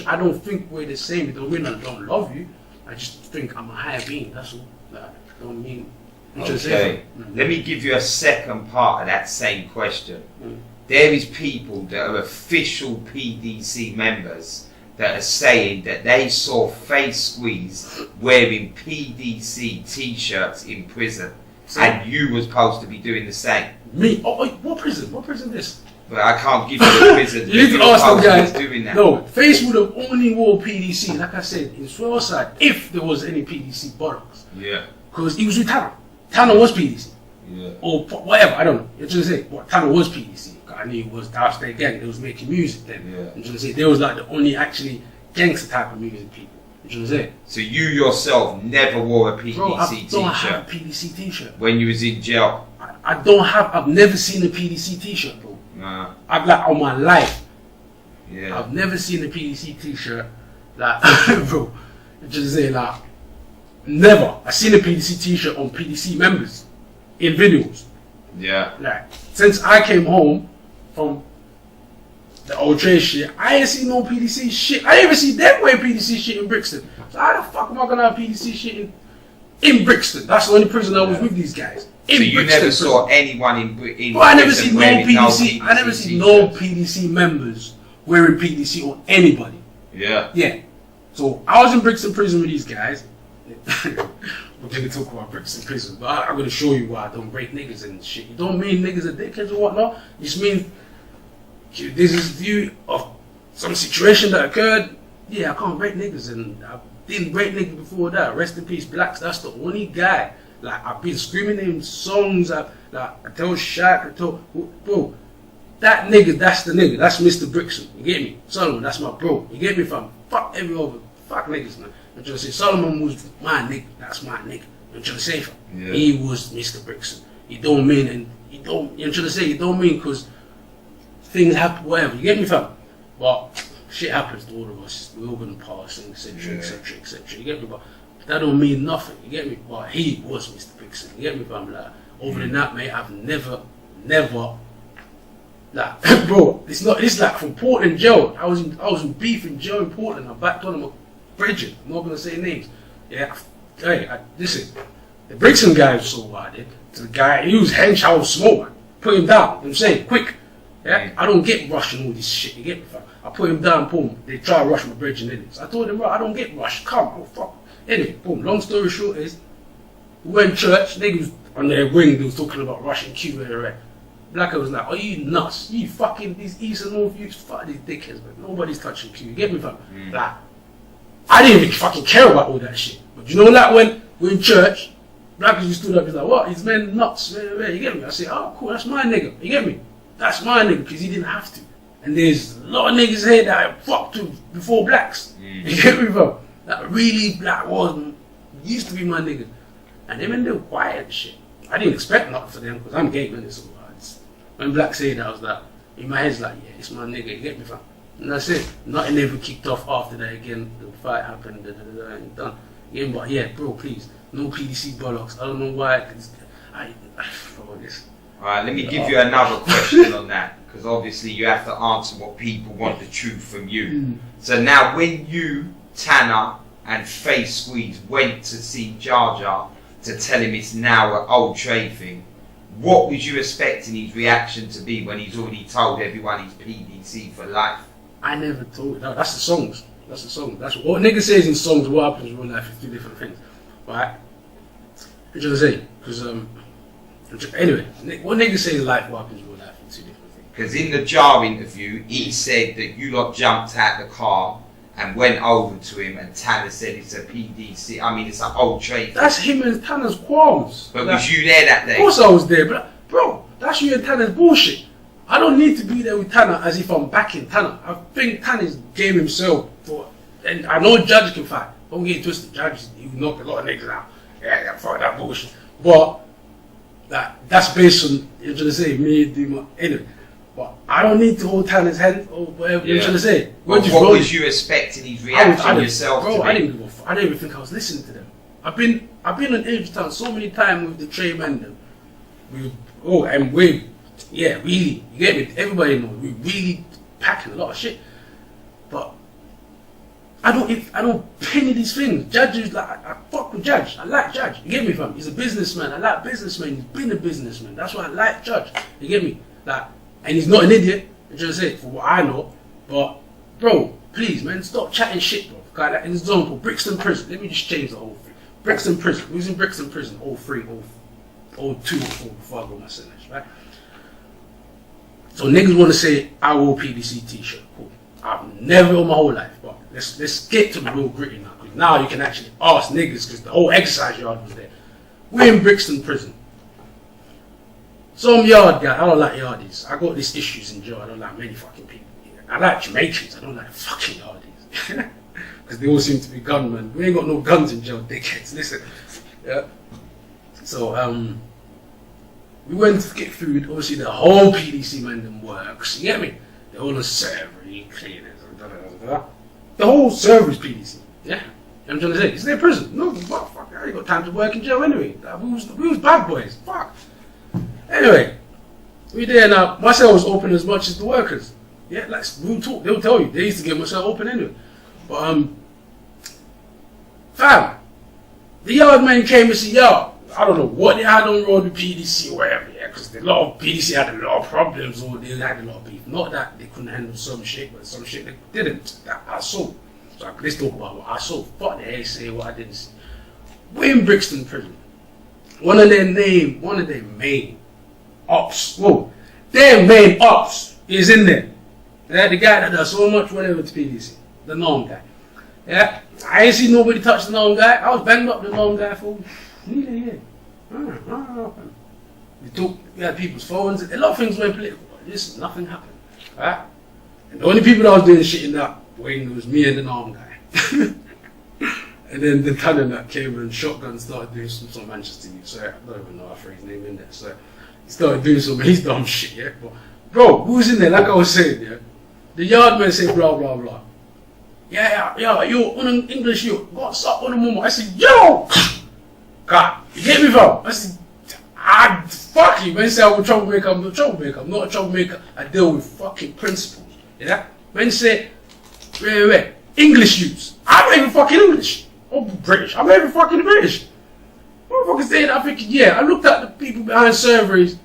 I don't think we're the same. It don't mean I don't love you. I just think I'm a higher being. That's all. Like, don't mean. Okay. Let me give you a second part of that same question. There is people that are official PDC members that are saying that they saw Face Squeeze wearing PDC t-shirts in prison, and you was supposed to be doing the same. Me? Oh, what prison? What prison this? But I can't give you the prison. You need to ask them guys. Doing that. No, Face would have only wore PDC, like I said, in Swellside, if there was any PDC bottles. Yeah. Because he was with Tanner. Tanner was PDC. Yeah. Or whatever, I don't know. You're trying to say, well, Tanner was PDC. I knew it was Downstate Gang. They was making music then. Yeah. I'm trying to say, they was like the only actually gangster type of music people. You trying to say? So you yourself never wore a PDC Bro, I t-shirt? don't have a PDC t-shirt. When you was in jail? I've never seen a PDC t-shirt, bro. Nah. I've like, on my life. Yeah. I've never seen a PDC t-shirt. Like, bro, just say like, never. I seen a PDC t-shirt on PDC members in videos. Yeah. Like, since I came home from the Otrey shit, I ain't seen no PDC shit. I didn't even see them wearing PDC shit in Brixton. So how the fuck am I gonna have PDC shit in Brixton? That's the only prison I was with these guys. So you never saw anyone in Brixton? I never see no PDC. I never see no PDC members wearing PDC on anybody. Yeah. Yeah. So I was in Brixton prison with these guys. We're gonna talk about Brixton prison, but I'm gonna show you why I don't break niggas and shit. You don't mean niggas are dickheads or whatnot. You just mean this is view of some situation that occurred. Yeah, I can't break niggas, and I didn't break niggas before that. Rest in peace, Blacks. That's the only guy. Like, I've been screaming in songs. I tell Shaq, I tell bro, that nigga, that's the nigga. That's Mr. Brixton. You get me? Solomon, that's my bro. You get me, fam? Fuck every other. Fuck niggas, man. I'm trying to say Solomon was my nigga. That's my nigga. I'm trying to say, fam. Yeah. He was Mr. Brixton. You don't mean, and you don't. I'm trying to say, you don't mean because things happen, whatever. You get me, fam? But shit happens to all of us. We're all gonna pass, etc., etc., etc. You get me? But that don't mean nothing. You get me? But he was Mr. Brixton. You get me, fam? Like, other than that, mate, I've never, like, bro, it's like from Portland jail. I was in beef in jail in Portland. I backed on him a Bridget. I'm not gonna say names. Yeah, hey, listen. The Brixton guy was so wild. To the guy, he was hench. I was small, man. Put him down. I'm saying, quick. Yeah, I don't get rushed and all this shit. You get me, fam? I put him down. Boom. They try to rush my Bridget in it. So I told him, bro, I don't get rushed. Come, oh fuck. Anyway, boom. Long story short is, we went to church. Niggas on their wing. They was talking about rushing Q and the Blacker was like, are you nuts? You fucking, these East and North youths, fuck these dickheads, man. Nobody's touching Q. You get me, fam? Like, I didn't even fucking care about all that shit. But you know, like when we're in church, Blackers just stood up, he's like, what? These men nuts, man, you get me? I say, oh, cool, that's my nigga. You get me? That's my nigga, because he didn't have to. And there's a lot of niggas here that I fucked with before blacks. You get me, bro? That really black was, used to be my nigga. And them and they were quiet and shit. I didn't expect nothing for them, because I'm gay, man. So when black said that, I was like, in my head's like, yeah, it's my nigga, you get me, fam? And that's it. Nothing ever kicked off after that again. The fight happened, and done. Yeah, but yeah, bro, please, no PDC bollocks. I don't know why, because bro, this. Alright, let me give you another question on that, because obviously you have to answer what people want the truth from you. So now, when you, Tanner, and Face Squeeze went to see Jar Jar to tell him it's now an Otrey thing, what was you expecting his reaction to be when he's already told everyone he's PDC for life? I never told it. No, that's the songs. That's the song. That's what nigga says in songs. What happens in real life is two different things, right? What you say? Because anyway, what nigga says in life, what happens in real life is two different things. Because in the Jar interview, he said that you lot jumped out the car and went over to him, and Tanner said it's a PDC. I mean, it's an Otrey. That's him and Tanner's qualms. But was you there that day? Of course I was there, but bro, that's you and Tanner's bullshit. I don't need to be there with Tanner as if I'm backing Tanner. I think Tanner's game himself. And I know Judge can fight. Don't get it twisted. Judge, he knocked a lot of niggas out. Yeah, fuck that bullshit. But that's based on, you're trying to say, me doing my. Anyway. But I don't need to hold Tanner's hand or whatever you're trying to say. What was you expecting his reaction yourself bro, to be? I didn't even think I was listening to them. I've been on Midtown so many times with the Trey man. Yeah, really, you get me? Everybody knows we really packing a lot of shit. But I don't penny these things. Judge is like, I fuck with Judge. I like Judge. You get me, fam? He's a businessman. I like businessmen. He's been a businessman. That's why I like Judge. You get me? Like, and he's not an idiot. I'm just saying, for what I know. But bro, please, man, stop chatting shit, bro. Like, an example, Brixton prison. Let me just change the whole thing. Brixton prison. Who's in Brixton prison? 03, 02, 04 before I go my sentence, right? So niggas want to say I wore PDC t-shirt. Cool. I've never in my whole life, but let's get to the real gritty now. Because now you can actually ask niggas, because the whole exercise yard was there. We're in Brixton prison. Some yard guy, I don't like yardies. I got these issues in jail. I don't like many fucking people. I like Jamaicans. I don't like fucking yardies. Because they all seem to be gunmen. We ain't got no guns in jail, dickheads. Listen. Yeah. So, we went to get food. Obviously, the whole PDC man them works. You get me? They're all on servery, cleaners, the whole server is PDC. Yeah? I'm trying to say, it's their prison. No, fuck, I ain't got time to work in jail anyway. We was bad boys. Fuck. Anyway, we there now. My cell was open as much as the workers. Yeah, like, we'll talk. They'll tell you. They used to get my cell open anyway. But, fam, the yard man came and said, yo, I don't know what they had on road with PDC or whatever, yeah, because a lot of PDC had a lot of problems or they had a lot of beef. Not that they couldn't handle some shit, but some shit they didn't. That I saw. So let's talk about what I saw. Fuck the hell say what I didn't see. We're in Brixton prison. One of their main ops, their main ops is in there. Yeah, the guy that does so much whatever to PDC. The norm guy. Yeah, I ain't seen nobody touch the norm guy. I was banged up the norm guy for nearly a year. We had people's phones. A lot of things went political. But listen, nothing happened. Right? And the only people that was doing shit in that wing was me and the norm guy. And then the cannon that came and shotgun started doing some Manchester youth. So I don't even know how to phrase his name in there. So he started doing some of his dumb shit, yeah. But bro, who was in there? Like I was saying, yeah. The yard man said blah blah blah. Yeah, yo, on English, yo, what's up on the moment? I said, yo, God, you get me, bro? I said, fuck you. Man say I'm a troublemaker, I'm a troublemaker. I'm not a troublemaker. I deal with fucking principles. Yeah? Man say, wait, English youths. I'm not even fucking English. I'm British. I'm not even fucking British. Motherfuckers saying, I think, yeah, I looked at the people behind servers.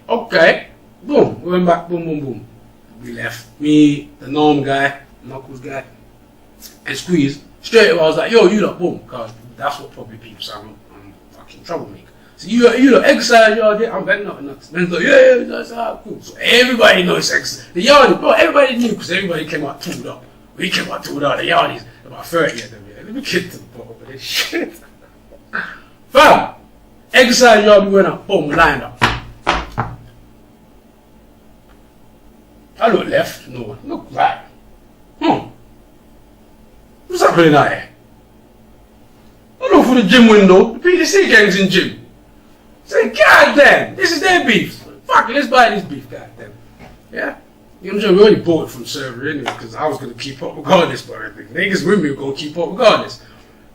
Okay. Boom. We went back, boom, boom, boom. We left. Me, the norm guy, Knuckles guy, and Squeeze. Straight away, I was like, yo, you lot, boom. Because that's what probably people say I'm fucking troublemaker. So you know, exercise yard, yeah, I'm betting nothing. Man's like, yeah, that's cool. So everybody knows exercise. The yardie, bro, everybody knew because everybody came out tooled up. We came out tooled up, the yardies, about 30 of them, yeah. Let me get to the bottom of this shit. Fam, exercise yard, we went up, boom, we lined up. I look left, no, look right. What's happening out here? I look for the gym window, the PDC gang's in gym. Say, God damn, this is their beef. Fuck it, let's buy this beef, god damn. Yeah? You know what I'm saying? We already bought it from server anyway, because I was going to keep up regardless, but I think niggas with me were going to keep up regardless.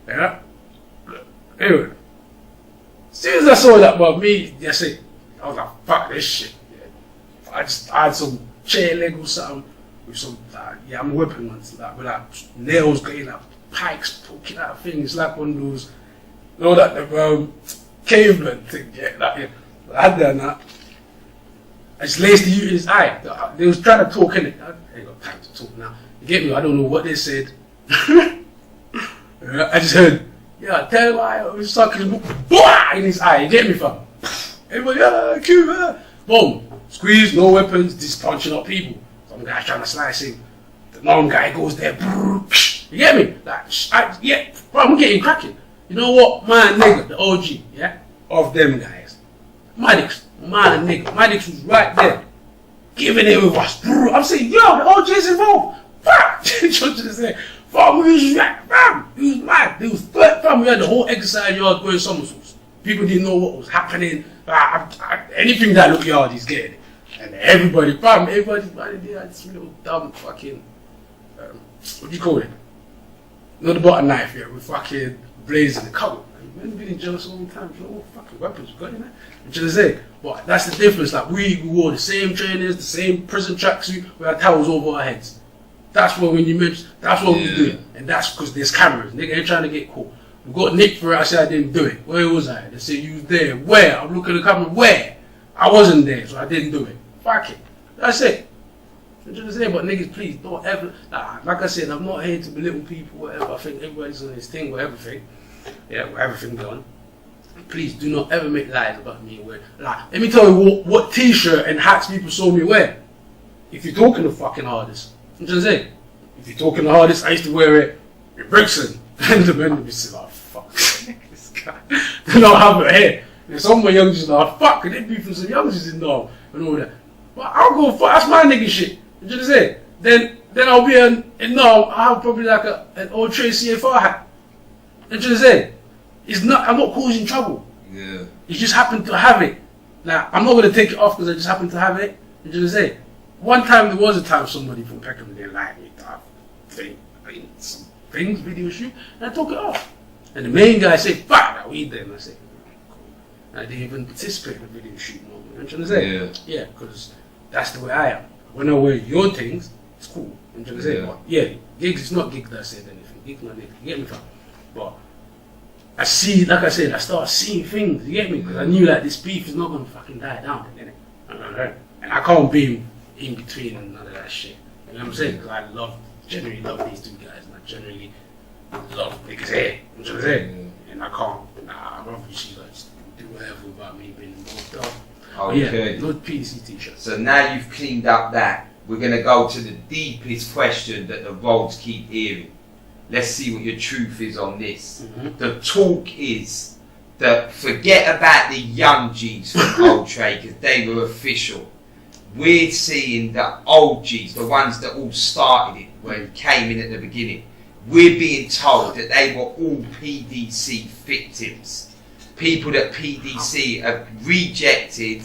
Yeah? Anyway. As soon as I saw that about me, that's it. I was like, fuck this shit. Yeah. I had some chair leg or something with some, yeah, I'm whipping ones, like, with like nails getting like pikes poking out things, like one of those, you know, that the caveman thing, yeah, like, yeah. I had that and that. I just laced the U in his eye. They was trying to talk in it. I ain't got time to talk now. You get me? I don't know what they said. I just heard, yeah, tell him I was sucking his book in his eye. You get me, fam? Everybody, yeah, Cuba. Boom. Squeeze, no weapons, just punching up people. Some guy trying to slice him. The norm guy goes there. You get me? Like, yeah, bro, I'm getting cracking. You know what? My nigga, the OG, yeah, of them guys. My nigga was right there, giving it with us. I'm saying, yo, the OG's involved. Fuck! Fam, we was right, fam. He was mad. He was fam. We had the whole exercise yard going somersaults. People didn't know what was happening. Anything that looked yard, he's getting it. And everybody did this little dumb fucking, what do you call it? Not the butter knife here, with fucking blazing the cover. Man, been in jail so many times, you know what fucking weapons we got in there. Which is it. But that's the difference. Like we wore the same trainers, the same prison tracksuit, we had towels over our heads. That's what when you mention, that's what we was doing. And that's because there's cameras. Nigga ain't trying to get caught. We got nicked for it, I said I didn't do it. Where was I? They said you was there. Where? I'm looking at the camera, where? I wasn't there, so I didn't do it. Fuck it. That's it. I'm trying to say, but niggas, please don't ever, like I said, I'm not here to belittle people, whatever. I think everybody's on this thing with everything. Yeah, with everything going. Please do not ever make lies about me wearing. Like, let me tell you what t-shirt and hats people saw me wear. If you're talking the fucking hardest, I'm just saying. If you're talking the hardest, I used to wear it in Brixton. And the men would be saying, oh fuck, this guy. They don't have it here. And some of my youngsters are like, fuck, and they'd be from some youngsters in North and all that. But I'll go fuck, that's my nigga shit. You just say. Then I'll be in North, I'll have probably like an Otrey CFR hat. You just say. I'm not causing trouble. Yeah. You just happen to have it. Now, I'm not going to take it off because I just happen to have it. You just say. One time, there was a time somebody from Peckham didn't like me. Some things, video shoot, and I took it off. And the main guy said, fuck that weed then. I said, cool. And I didn't even participate in the video shoot no more. You know what I'm trying to say? Yeah, because that's the way I am. When I wear your things, it's cool. You know what I'm trying to say? But yeah, Giggs, it's not Giggs that said anything. Giggs not Giggs. You get me, fam? But I see, like I said, I start seeing things, you get me? Because I knew that this beef is not going to fucking die down, innit? And I can't be in between and none of that shit. You know what I'm saying? Because I genuinely love these two guys, and I genuinely love niggas here. You know what I'm saying? And I can't, I'd rather you guys do whatever without me being involved. Okay. Yeah, no PDC t-shirts. So now you've cleaned up that, we're going to go to the deepest question that the roads keep hearing. Let's see what your truth is on this. Mm-hmm. The talk is that forget about the young G's from Otrey because they were official. We're seeing the old G's, the ones that all started it, when it came in at the beginning. We're being told that they were all PDC victims. People that PDC have rejected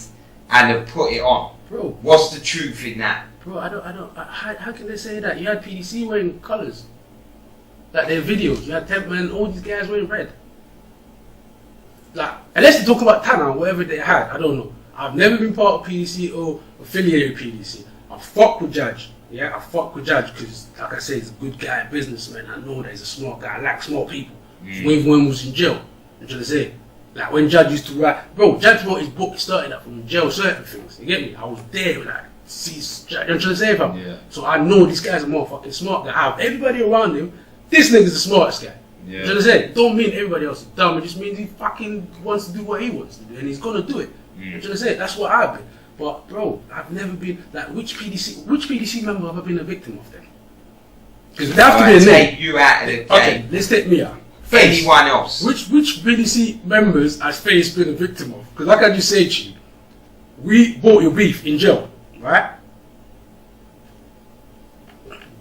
and have put it on. Bro, what's the truth in that? Bro, how can they say that? You had PDC wearing colours. Like their videos, you had Tempman, all these guys wearing red. Like, unless they talk about Tanner or whatever they had, I don't know. I've never been part of PDC or affiliated with PDC. I fuck with Judge. Yeah, I fuck with Judge because, like I say, he's a good guy, businessman. I know that he's a smart guy. I like smart people. Even when he was in jail. I'm trying to say. Like when Judge used to write, bro, Judge wrote his book, he started that from jail, certain things. You get me? I was there, like, see, you know what I'm trying to say, fam? Yeah. So I know this guy's a motherfucking smart guy. Out of everybody around him, this nigga's the smartest guy. You know what I'm saying? Don't mean everybody else is dumb. It just means he fucking wants to do what he wants to do, and he's gonna do it. You know what I'm saying? That's what I've been. But bro, I've never been like which PDC member have I been a victim of then? Because there have to be a name. Take you out of the game. Okay, let's take me out. Anyone else? Which PDC members has Face been a victim of? Because like I just said to you, we bought your beef in jail, right?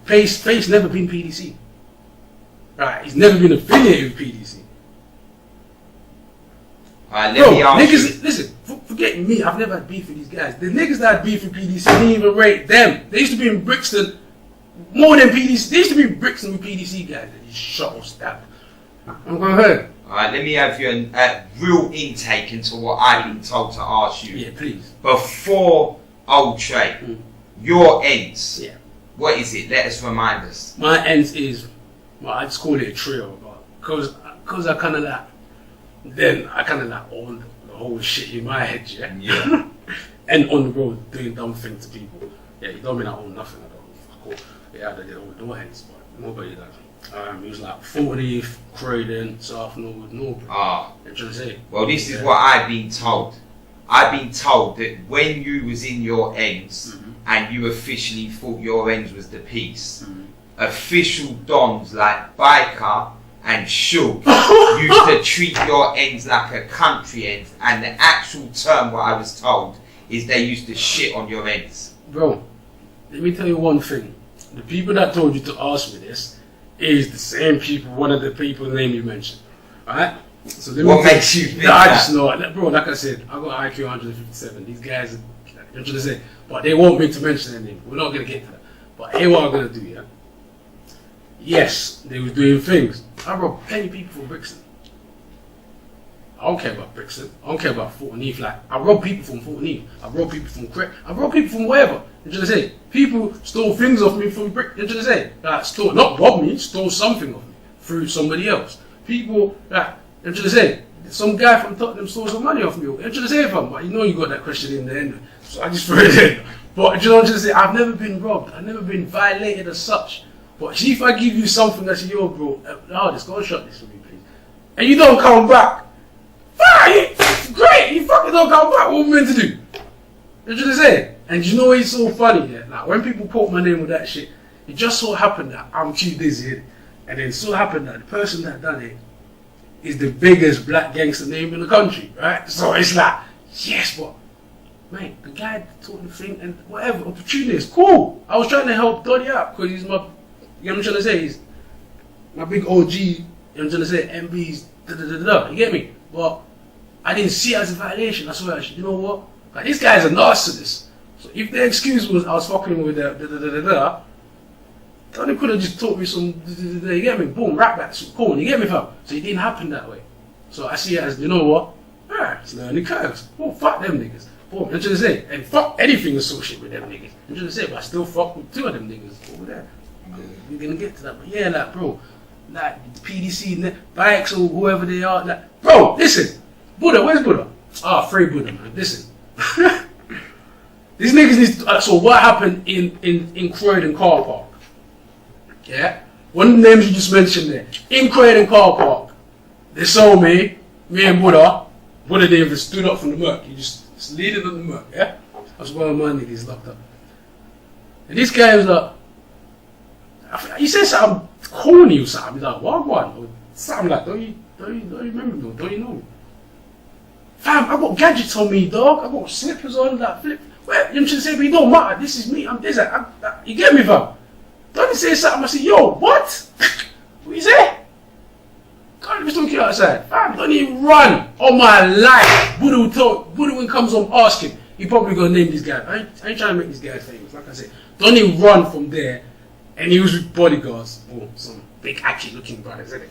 Face never been PDC. Right, he's never been affiliated with PDC. Alright, let me ask niggas, you. listen, forget me, I've never had beef with these guys. The niggas that had beef with PDC didn't even rate them. They used to be in Brixton more than PDC. They used to be in Brixton with PDC guys. They just shot or stabbed. I'm going ahead. Alright, let me have you a real intake into what I've been told to ask you. Yeah, please. Before Otrey, your ends. Yeah. What is it? Let us remind us. My ends is, well, I just call it a trio, but because I kind of like, then I kind of like own the whole shit in my head, yeah? And on the road doing dumb things to people. Yeah, you don't mean I own nothing, I don't. Fuck all. Yeah, I did all the door heads, but nobody does. It was like 40th, Croydon, South Norwood, Norbury. Ah. You know what I'm saying? Well, this is what I've been told. I've been told that when you was in your ends and you officially thought your ends was the peace, official dons like Biker and Shug used to treat your ends like a country end, and the actual term, what I was told, is they used to shit on your ends. Bro, let me tell you one thing. The people that told you to ask me this is the same people, one of the people's name you mentioned. Alright? So what makes you think I that? just know it. Bro, like I said, I got IQ 157. These guys, you know what I'm saying? But they want me to mention their name. We're not going to get to that. But here what I'm going to do, yeah? Yes, they were doing things. I robbed plenty of people from Brixton. I don't care about Brixton. I don't care about Fort Neath. Like, I robbed people from Fort Neath. I robbed people from Craig. I robbed people from wherever. You know what I'm saying? People stole things off me from Brixton. You know what I'm saying? Like, stole, not robbed me, stole something off me through somebody else. People, like, you know what I'm saying? Some guy from Tottenham stole some money off me. You know what I'm saying, fam? But you know you got that question in the end. So I just threw it in. But you know what I'm saying? I've never been robbed. I've never been violated as such. But see, if I give you something that's yo, bro, just go and shut this for me, please. And you don't come back. Fine, great, you fucking don't come back. What are we meant to do? You know what I'm saying? And you know it's so funny, yeah? Like, when people quote my name with that shit, it just so happened that I'm too dizzy, and then so happened that the person that done it is the biggest black gangster name in the country, right? So it's like, yes, but, mate, the guy that taught the thing, and whatever, opportunist, cool. I was trying to help Doddy out, because he's my, you know what I'm trying to say? He's my big OG, you know what I'm trying to say? MB's, you get me? But I didn't see it as a violation. I swear, you know what? Like, this guy's a narcissist. So if the excuse was I was fucking with the Tony could have just taught me some, you get me? Boom, right back, cool, you get me, fam? So it didn't happen that way. So I see it as, you know what? Alright, it's learning curves. Oh, fuck them niggas. Boom, you know what I'm trying to say? And fuck anything associated with them niggas. You know what I'm trying to say? But I still fuck with two of them niggas over there. We're gonna get to that. But yeah, like, bro, like, PDC, bikes or whoever they are, like, bro, listen. Buddha, where's Buddha? Ah, free Buddha, man. Listen. These niggas need to, so what happened in Croydon car park? Yeah? One of the names you just mentioned there. In Croydon car park, they saw me and Buddha. Buddha didn't even stood up from the murk. He just leading on the murk, yeah? That's why my niggas locked up. And this guy was like, he said something corny or something. He's like, what? Or something like, don't you remember me? Don't you know me? Fam, I got gadgets on me, dog. I got slippers on, like flip. Well, you know what I'm saying? But it don't matter. This is me. I'm this. You get me, fam? Don't you say something? I say, yo, what? What you say? Can't even talk you outside. Fam, don't even run on my life. Buddha when comes on asking, he probably gonna name this guy. I ain't trying to make this guy famous. Like I said, don't even run from there. And he was with bodyguards. Oh, some big action looking brothers, isn't it?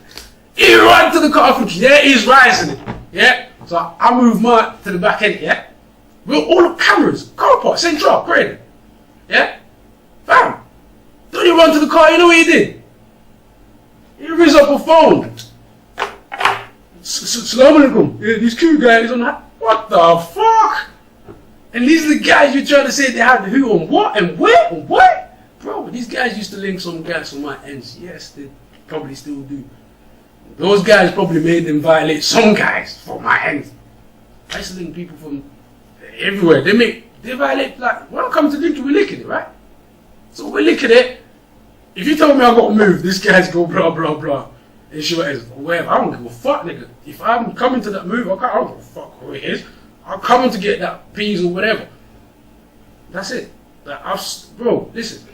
He ran to the car, yeah, he's rising it. Yeah? So I moved mine to the back end, yeah? With all the cameras, car park, central, Croydon. Yeah? Fam, don't you run to the car, you know what he did? He rings up a phone. Assalamu alaikum. Yeah, these cool guys on that. What the fuck? And these are the guys you're trying to say they had who on what and where and what? Bro, these guys used to link some guys on my ends. Yes, they probably still do. Those guys probably made them violate some guys from my end. I used to link people from everywhere. They violate, like, when I come to drinking, we're licking it, right? So we're licking it. If you tell me I got to move, this guy's go blah blah blah. And shit is whatever. I don't give a fuck, nigga. If I'm coming to that move, I don't give a fuck who it is. I'm coming to get that peas or whatever. That's it. Like, bro, listen.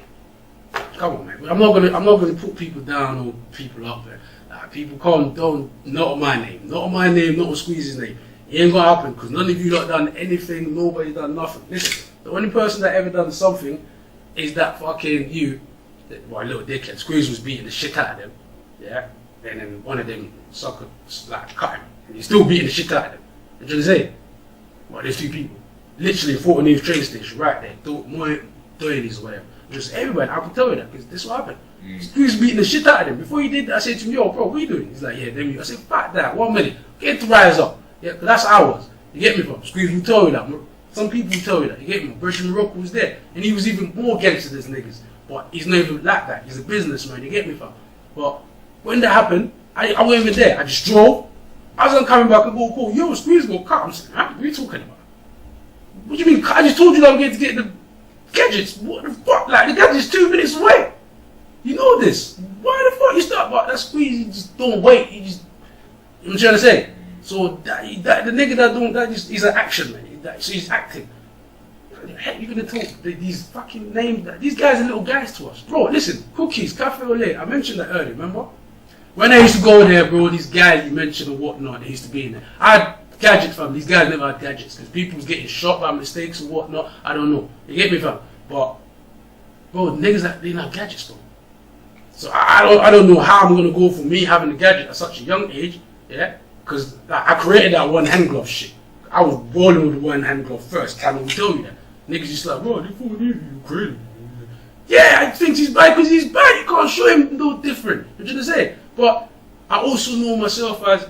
Come on, man. I'm not gonna put people down or people up there. People don't, not on my name, not on Squeezy's name. It ain't gonna happen because none of you lot done anything. Nobody done nothing. Listen, the only person that ever done something is that fucking you. Well, little dickhead. Squeeze was beating the shit out of them. Yeah. And then one of them sucker like cut him. And he's still beating the shit out of them. You know what I'm saying? Well, there's two people. Literally 14th train station, right there. Doilies or whatever. Just everybody, I can tell you that, because this is what happened. Squeeze beating the shit out of him. Before he did that, I said to him, yo, bro, what are you doing? He's like, yeah, them you. I said, fuck that, 1 minute. Get to rise up. Yeah, because that's ours. You get me, bro? Squeeze will tell you that. Some people will tell you that. You get me? Brixton Morocco was there. And he was even more gangster than niggas. But he's not even like that. He's a businessman. You get me, fam? But when that happened, I wasn't even there. I just drove. I was coming back and go, cool. Yo, Squeeze will cut. I'm saying, huh? What are you talking about? What do you mean? I just told you that I'm going to get the gadgets. What the fuck? Like, the gadget's 2 minutes away. You know this. Why the fuck you start? But that Squeeze, you just don't wait. You just, you know what I'm trying to say? So the nigga that don't, that just, he's an action man. So he's acting. Heck, you're gonna talk these fucking names. These guys are little guys to us, bro. Listen, Cookies, Cafe Au Lait. I mentioned that earlier. Remember when I used to go there, bro? These guys you mentioned or whatnot, they used to be in there. I had gadgets, fam. These guys never had gadgets because people was getting shot by mistakes or whatnot. I don't know. You get me, fam? But bro, niggas that they didn't have gadgets though. So I don't know how I'm gonna go for me having a gadget at such a young age, yeah? Because I created that one hand glove shit. I was rolling with the one hand glove first. Time will tell you that. Niggas just like, bro, they thought you crazy. Yeah, I think he's bad because he's bad. You can't show him no different. You know what I'm saying? But I also know myself as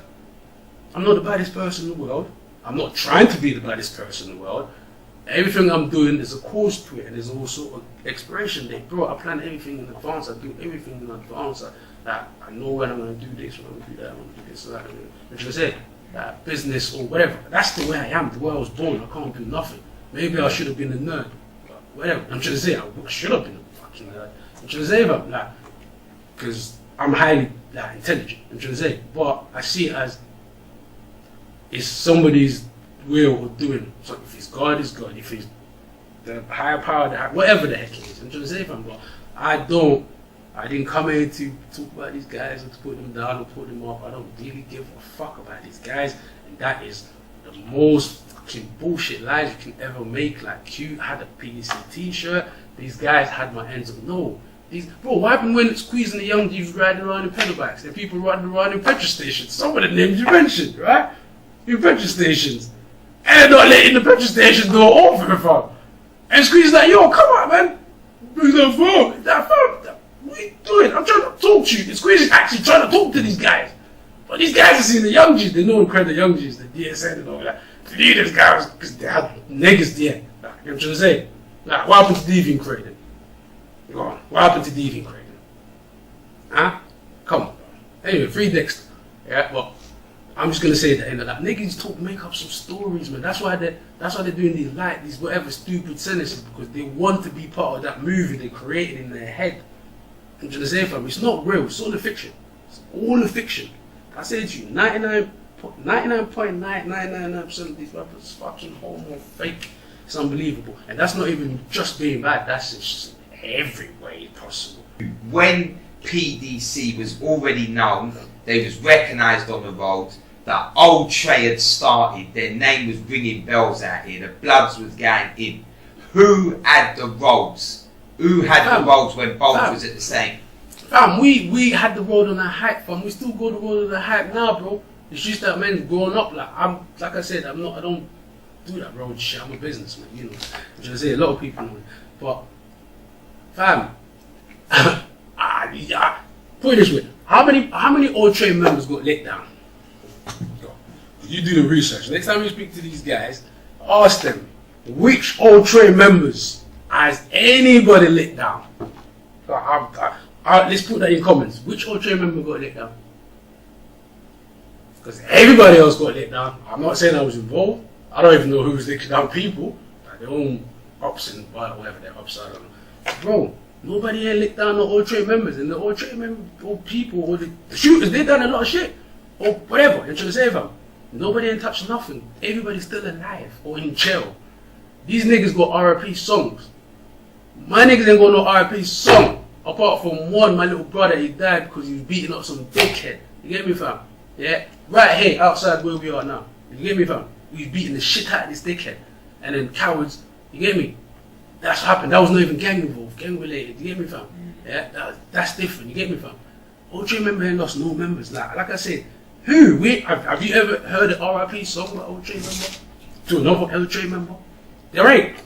I'm not the baddest person in the world. I'm not trying to be the baddest person in the world. Everything I'm doing, there's a cause to it, and there's also an expiration date. Bro, I plan everything in advance. I do everything in advance. I know when I'm going to do this, when I'm going to do that, I'm going to do this, that. You know what I'm saying? Business or whatever. That's the way I am, the way I was born. I can't do nothing. Maybe I should have been a nerd. But whatever. I'm trying to say I should have been a fucking nerd. I'm trying to say about that. Because I'm highly intelligent. I'm trying to say. But I see it as it's somebody's will of doing. So if it's God, it's God. If it's the higher power, whatever the heck it is. I'm trying to say, fam. But I didn't come here to talk about these guys and to put them down and put them up. I don't really give a fuck about these guys. And that is the most fucking bullshit lies you can ever make. Like Q had a PDC t-shirt. These guys had my ends of no. Bro, what happened when Squeezing the young dudes riding around in pedal bikes and people riding around in petrol stations? Some of the names you mentioned, right? In petrol stations. And not letting the petrol station door open, fam. And Squeeze's like, yo, come on, man. Bring that phone. That phone. What are you doing? I'm trying to talk to you. The Squeeze is actually trying to talk to these guys. But these guys are seeing the young G's. They know and credit the young G's, the DSN and all that. To do these guys, because they had niggas there. You know what I'm trying to say? Like, what happened to Deviant Craden? Go on. What happened to Deviant Craden? Huh? Come on, bro. Anyway, free Dexter. Yeah, well, I'm just gonna say at the end of that. Niggas make up some stories, man. That's why they're doing these whatever stupid sentences, because they want to be part of that movie they created in their head. I'm trying to say, fam, it's not real. It's all a fiction. It's all a fiction. I say to you, 99.9999% of these rappers is fucking homo fake. It's unbelievable. And that's not even just being bad. That's just every way possible. When PDC was already known, they was recognised on the road, that Otrey had started, their name was ringing bells out here, the Bloods was going in. Who had the roles? Who had the roles when both was at the same? Fam, we had the road on the hype, fam. We still go the road on the hype now, bro. It's just that man growing up, like I said, I don't do that road shit. I'm a businessman, you know. I'm trying to say a lot of people know it. But fam, put it this way. How many Otrey members got let down? You do the research. Next time you speak to these guys, ask them which Otrey members has anybody let down. Let's put that in comments. Which Otrey member got let down? Because everybody else got lit down. I'm not saying I was involved. I don't even know who was licking down people. Like their own ops and whatever their ops are. Bro, nobody here licked down the Otrey members. And the Otrey members, or people, or the shooters, they done a lot of shit. Or whatever, you're trying to say, fam. Nobody ain't touched nothing. Everybody's still alive or in jail. These niggas got RIP songs. My niggas ain't got no RIP song. Apart from one, my little brother, he died because he was beating up some dickhead. You get me, fam? Yeah? Right here, outside where we are now. You get me, fam? We was beating the shit out of this dickhead. And then cowards, you get me? That's what happened. That was not even gang involved, gang related. You get me, fam? Yeah? That's different. You get me, fam? Otrey member ain't lost no members. Like I said, who? Have you ever heard an RIP song by Otrey member? To another Otrey member? There ain't.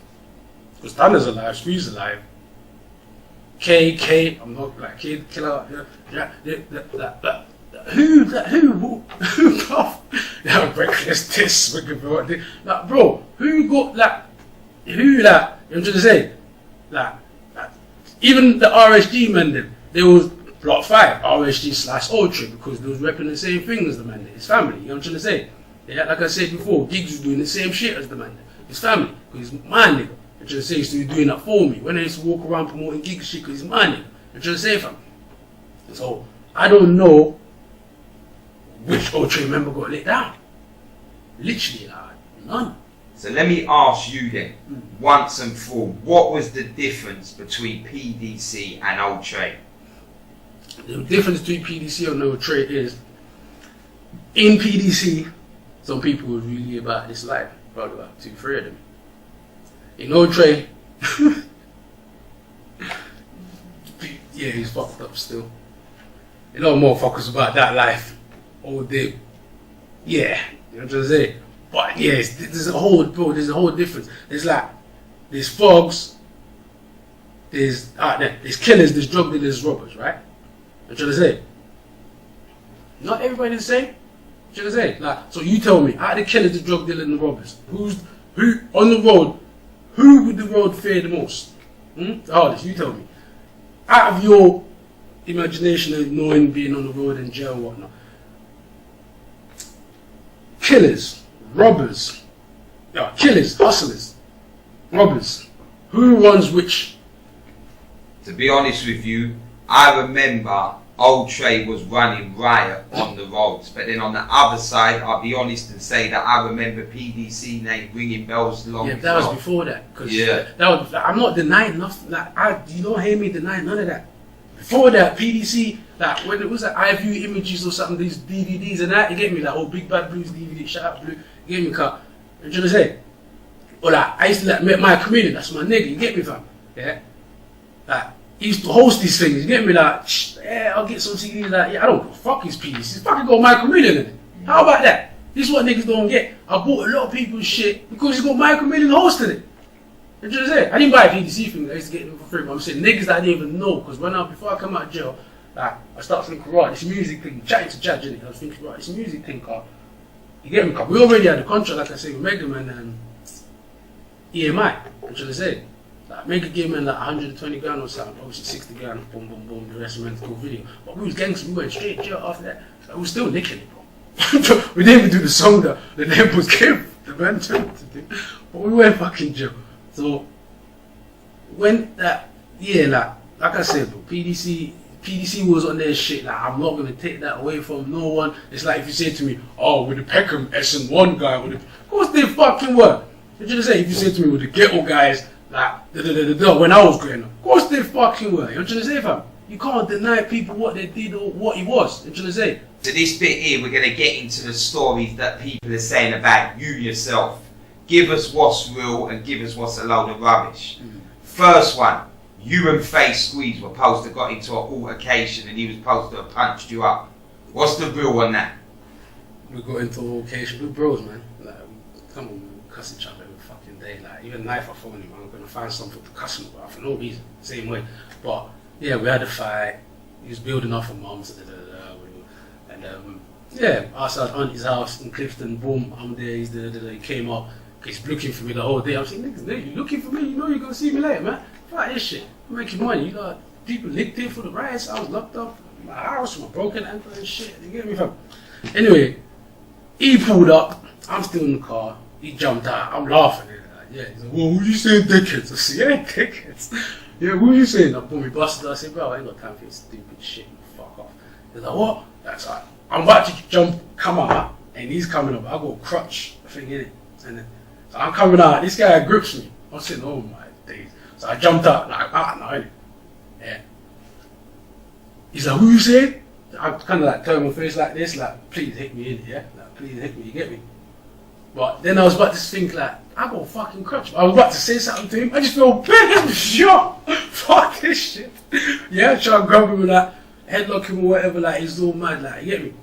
Because Thunder's alive, Squee's alive. K, I'm not like kid, killer. Who, yeah, breakfast, this, like, bro, who got that? Who that? I'm trying to say, like, even the RSG men, they was Block 5, RSG/Otrey, because they was repping the same thing as the man, his family. You know what I'm trying to say? Yeah, like I said before, Giggs was doing the same shit as the man, his family, because he's my nigga. I'm trying to say he's still doing that for me. When I used to walk around promoting Giggs shit, because he's my nigga. I'm trying to say, fam. So I don't know which Otrey member got lit down. Literally, none. So let me ask you then, once and for all, what was the difference between PDC and Otrey? The difference between PDC and Otrey is, in PDC, some people were really about this life. Probably about 2-3 of them. In Otrey, yeah, he's fucked up still. You know, motherfuckers about that life all day. Yeah, you know what I'm trying to say? But yeah, there's a whole difference. There's thugs, there's killers, there's drug dealers, robbers, right? I'm trying to say. Not everybody the same. I'm trying to say. Like, so you tell me, out of the killers, the drug dealers, and the robbers, who on the road? Who would the road fear the most? The hardest, you tell me. Out of your imagination of knowing being on the road and jail and whatnot. Killers, robbers, killers, hustlers, robbers. Who runs which? To be honest with you, I remember Otrey was running riot on the roads, but then on the other side, I'll be honest and say that I remember PDC name ringing bells long. Yeah, that was before that. Yeah, I'm not denying nothing. Like, you don't hear me denying none of that. Before that, PDC, like when it was like iView Images or something, these DVDs and that, you get me, like old Big Bad Blues DVD, Shout Out Blue, you get me, cut. You know what I'm saying? Or like I used to like meet my comedian, that's my nigga, you get me, fam? Yeah, like. He used to host these things, you get me, like, yeah, I'll get some CDs, like, yeah, I don't give a fuck his PDC, it's fucking got Michael Million in it. How about that? This is what niggas don't get. I bought a lot of people's shit because it's got Michael Million hosting it. You know what I'm saying? I didn't buy a PDC thing, I used to get them for free, but I'm saying niggas that I didn't even know, because before I come out of jail, like, I start thinking, right, this music thing, chatting to Judge, innit? I was thinking, right, this music thing, you get me, cause we already had a contract, like I said, with Mega Man and EMI, you know what I'm trying to say? Like, Mega gave me like 120 grand or something, obviously 60 grand, boom, boom, boom, the rest went to go video. But we was gangsters, we went straight jail after that. Like, we was still nicking it, bro. We didn't even do the song that the name was given, the band to do. But we went fucking jail. So, when that, yeah, like I said, bro, PDC was on their shit, like, I'm not gonna take that away from no one. It's like if you say to me, oh, with the Peckham S&1 guy, of course they fucking were. What you say? If you say to me with the ghetto guys, like, when I was growing up, of course they fucking were. You know what I'm trying to say, fam? You can't deny people what they did or what he was. You know what I'm trying to say? So this bit here, we're going to get into the stories that people are saying about you yourself. Give us what's real and give us what's a load of rubbish. First one, you and Face Squeeze were supposed to got into an altercation and he was supposed to have punched you up. What's the real on that? We got into an altercation with bros, man. Like, come on, we cuss each other every fucking day. Like, even knife I phone him, I'm gonna find something to cuss him about for no reason. Same way. But yeah, we had a fight. He was building off of mums, and yeah, outside Auntie's house in Clifton, boom, I'm there. He came up. He's looking for me the whole day. I'm saying, niggas, you looking for me? You know you're gonna see me later, man. Fuck this shit. I'm making money. You know, people licked in for the riots. I was locked up in my house with my broken ankle and shit. You get me, fam? Anyway, He pulled up. I'm still in the car. He jumped out. I'm laughing at it. Like, yeah. He's like, well, who you saying dickheads? I said, yeah, dickheads. Yeah, who you saying? I pulled me busted. I said, bro, I ain't got time for your stupid shit. Fuck off. He's like, what? That's like, I'm about to come out, and he's coming up. I got a crutch thing in it. And then, so I'm coming out. This guy grips me. I'm saying, oh my days. So I jumped out, like, no. Yeah. He's like, who you saying? I kind of like turn my face like this, like, please hit me in, yeah? Like, please hit me, you get me? But then I was about to think, like, I got a fucking crutch. I was about to say something to him. I just felt big shot. Fuck this shit. Yeah, try and grab him with that, headlock him or whatever, like, he's all mad, like, you get me?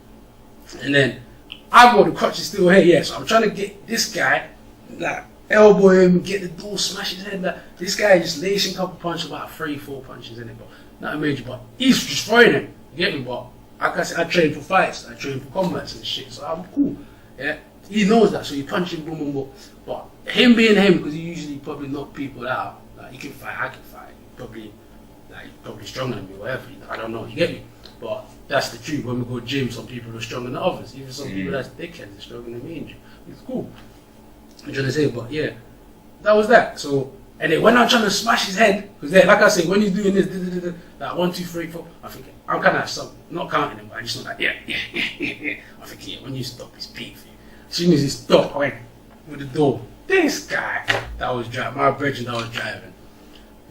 And then I got the crutch is still here, yeah. So I'm trying to get this guy, like, elbow him, get the door, smash his head. Like, this guy just lays him a couple punches, about 3-4 punches in it, but not major. But he's just throwing him, you get me? But like I said, I train for fights, I train for combats and shit, so I'm cool, yeah. He knows that, so you punch him, boom, boom, boom. But him being him, because he usually probably knock people out. Like, he can fight, I can fight. Probably stronger than me, whatever. I don't know, you get me? But that's the truth. When we go gym, some people are stronger than others. Even some people that's dickheads are stronger than me in gym. It's cool. I'm trying to say, but yeah, that was that. So, and then when I'm trying to smash his head, because like I say, when he's doing this, like 1, 2, 3, 4, I think I'm kind of not counting him, but I just know like yeah. I think yeah, when you stop, it's peak for you. As soon as he stopped, I went with the door. This guy that was driving, my brethren that was driving,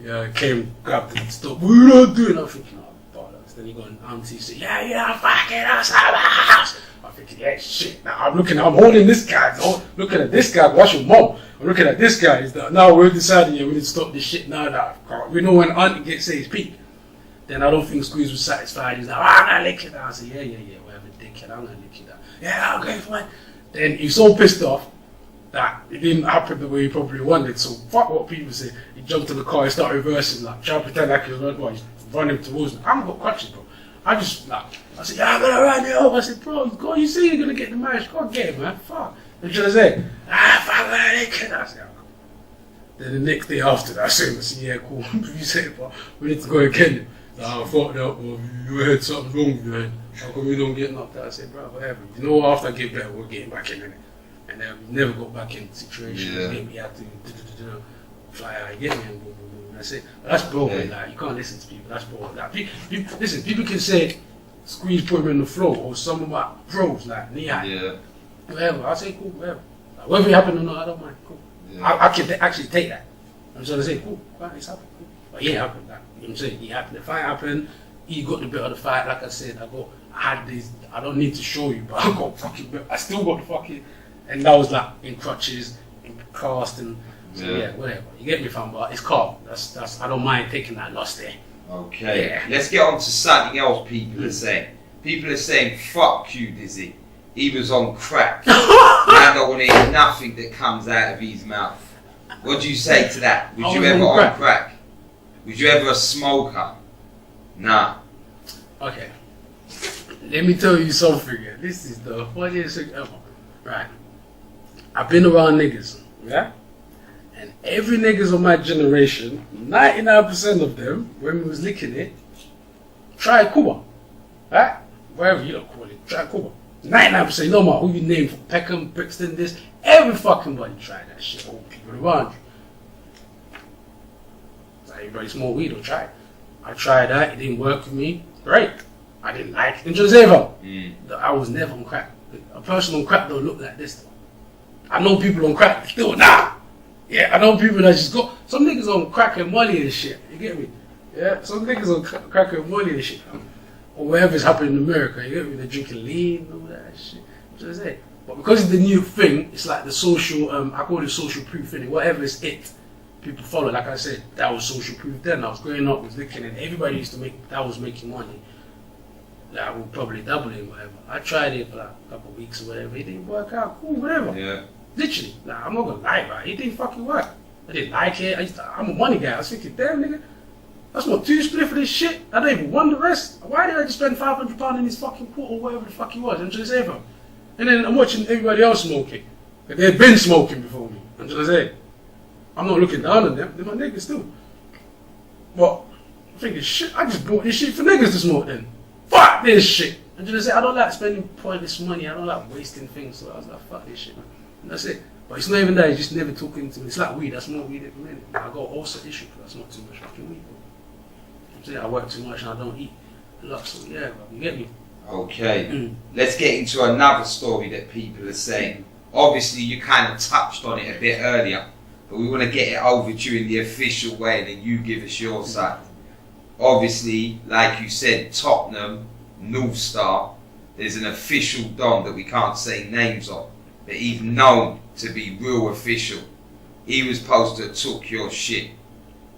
yeah, came, grabbed him, stopped. What are you not doing? I'm thinking, oh, bollocks. Then he got an auntie, said, yeah, fucking outside the house. I'm thinking, yeah, shit. Now I'm holding this guy. Looking at this guy. Watch your mom. I'm looking at this guy. Now we're deciding, yeah, we need to stop this shit now. That we know when auntie gets his peak. Then I don't think Squeeze was satisfied. He's like, I'm gonna lick you down. I said, yeah, whatever, dickhead. I'm gonna lick you down. Yeah, okay, fine. Then he's so pissed off that it didn't happen the way he probably wanted. So fuck what people say. He jumped in the car, he started reversing, like trying to pretend like he was running. He's running towards me. I haven't got crutches, bro. I said, yeah, I'm gonna run you over. I said, bro, go, you see you're gonna get the match. Go get it, man. Fuck. And should I say, fuck, I said, oh. Then the next day after that, I said, yeah, cool. You said, bro, we need to go again. I thought that, bro, you had something wrong with your head. How come we don't get knocked out? I said, bro, whatever. You know, after I get better, we're getting back in it. And then we never got back in situations. Yeah. You have to fly out, get me, and boom, boom, boom. That's it. But that's bro, like, you can't listen to people. That's bro. Like, listen, people can say, Squeeze put him in the floor, or some of my bros, like, knee high. Whatever. I say, cool, whatever. Like, whether it happened or not, I don't mind. Cool. Yeah. I can actually take that. I'm trying to say, cool, fine, it's happened. Cool. But it happened. Like, you know what I'm saying? It happened. The fight happened. He got the better of the fight. Like I said, I had this. I don't need to show you, but I got fucking. I still got the fucking. And that was like in crutches, in cast, and so yeah, whatever. You get me, fam? But it's calm. That's. I don't mind taking that loss there. Okay. Yeah. Let's get on to something else. People are saying. People are saying, "Fuck you, Dizzy. He was on crack. Now I don't want to hear nothing that comes out of his mouth." What do you say to that? Was you ever on crack? Was you ever a smoker? Nah. Okay. Let me tell you something. This is the funniest thing ever. Right. I've been around niggas. Yeah? And every niggas of my generation, 99% of them, when we was licking it, try Cuba. Right? Whatever you don't call it, try Cuba. 99%, no matter who you name from Peckham, Brixton, this, every fucking body tried that shit. All people around you. So everybody smoke weed or try it. I tried that, it didn't work for me. Great. I didn't like it. And just ever. I was never on crack. A person on crack don't look like this though. I know people on crack still Yeah, I know people that just go. Some niggas on crack and money and shit. You get me? Yeah, some niggas on crack and money and shit. Or whatever's happening in America. You get me? They're drinking lean and all that shit. Just say. But because it's the new thing, it's like the social. I call it social proof thing. Whatever is it. People follow, like I said, that was social proof then. I was growing up, was looking, and everybody used to make, that was making money. Like, I would probably double it, whatever. I tried it for like a couple of weeks or whatever. It didn't work out, cool, whatever. Yeah. Literally, like, I'm not gonna lie about it. It didn't fucking work. I didn't like it. I'm a money guy. I was thinking, damn nigga, that's what 2 split for this shit. I don't even want the rest. Why did I just spend £500 in this fucking quart or whatever the fuck he was? I'm trying to say, fam. And then I'm watching everybody else smoking. They've been smoking before me. I'm trying to say. I'm not looking down on them, they're my niggas too. But I'm thinking, shit, I just bought this shit for niggas to smoke then. Fuck this shit. And just say, I don't like spending pointless money. I don't like wasting things. So I was like, fuck this shit, man. And that's it. But it's not even that. He's just never talking to me. It's like weed. That's more weed every minute. I got also issue because that's not too much fucking weed. I'm saying I work too much and I don't eat a lot. So yeah, bro, you get me? Okay. Let's get into another story that people are saying. Obviously, you kind of touched on it a bit earlier, but we want to get it over to you in the official way, and then you give us your side. Obviously, like you said, Tottenham, North Star, there's an official Don that we can't say names of, but he's known to be real official. He was supposed to have took your shit.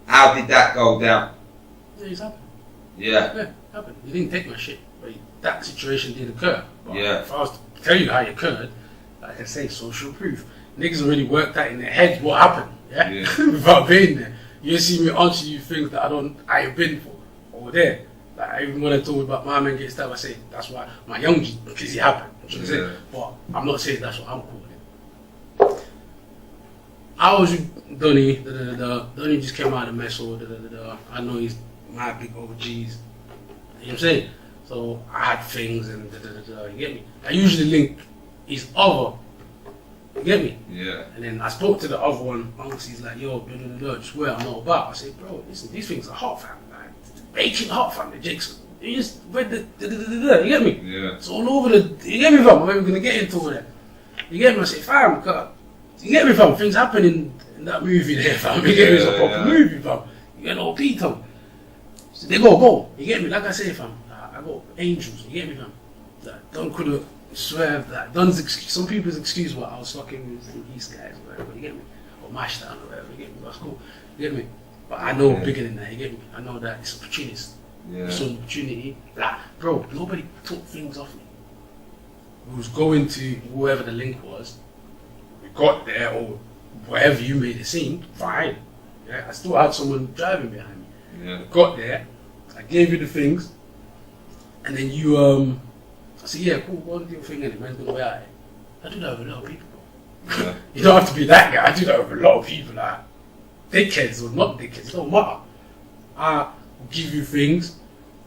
How did that go down? Yeah, it's happened. Yeah. Yeah, it happened. He didn't take my shit, but that situation did occur. But yeah. If I was to tell you how it occurred, like I say, social proof. Niggas already worked out in their heads what happened, yeah? Without being there. You see me answer you things that I ain't been for over there. Like even when I talk about my man gets stabbed, I say that's why my young G, because it happened. You know what I'm saying? But I'm not saying that's what I'm calling it. I was with Donny, Donny just came out of the mess hall, I know he's my big OGs. You know what I'm saying? So I had things and you get me? I usually link his other. You get me? Yeah. And then I spoke to the other one, amongst he's like, yo, just where I'm not about. I said, bro, listen, these things are hot, fam. Like, baking hot, fam, the Jakes. You just read you get me? Yeah. It's all over the, you get me, fam? I'm even gonna get into all that. You get me? I say, fam, you get me, fam? Things happen in that movie there, fam. You get me? It's a proper movie, fam. You get all P-Tom. So they go. You get me? Like I say, fam, I got angels. You get me, fam? Like, Don could have swerved that. Don's some people's excuse what I was fucking with some East guys or whatever. You get me? Or Mashdown or whatever. You get me? That's cool. You get me? But I know bigger than that. You get me? I know that it's opportunist. Yeah. It's an opportunity. Like, bro, nobody took things off me. We was going to whoever the link was. We got there or whatever you made it seem. Fine. Yeah. I still had someone driving behind me. Yeah. We got there. I gave you the things, and then you I said, yeah, cool, go and do your thing and the man's gonna way out. I do that with a lot of people, bro. Yeah. You don't have to be that guy, I do that with a lot of people, like dickheads or not dickheads, it don't matter. I will give you things,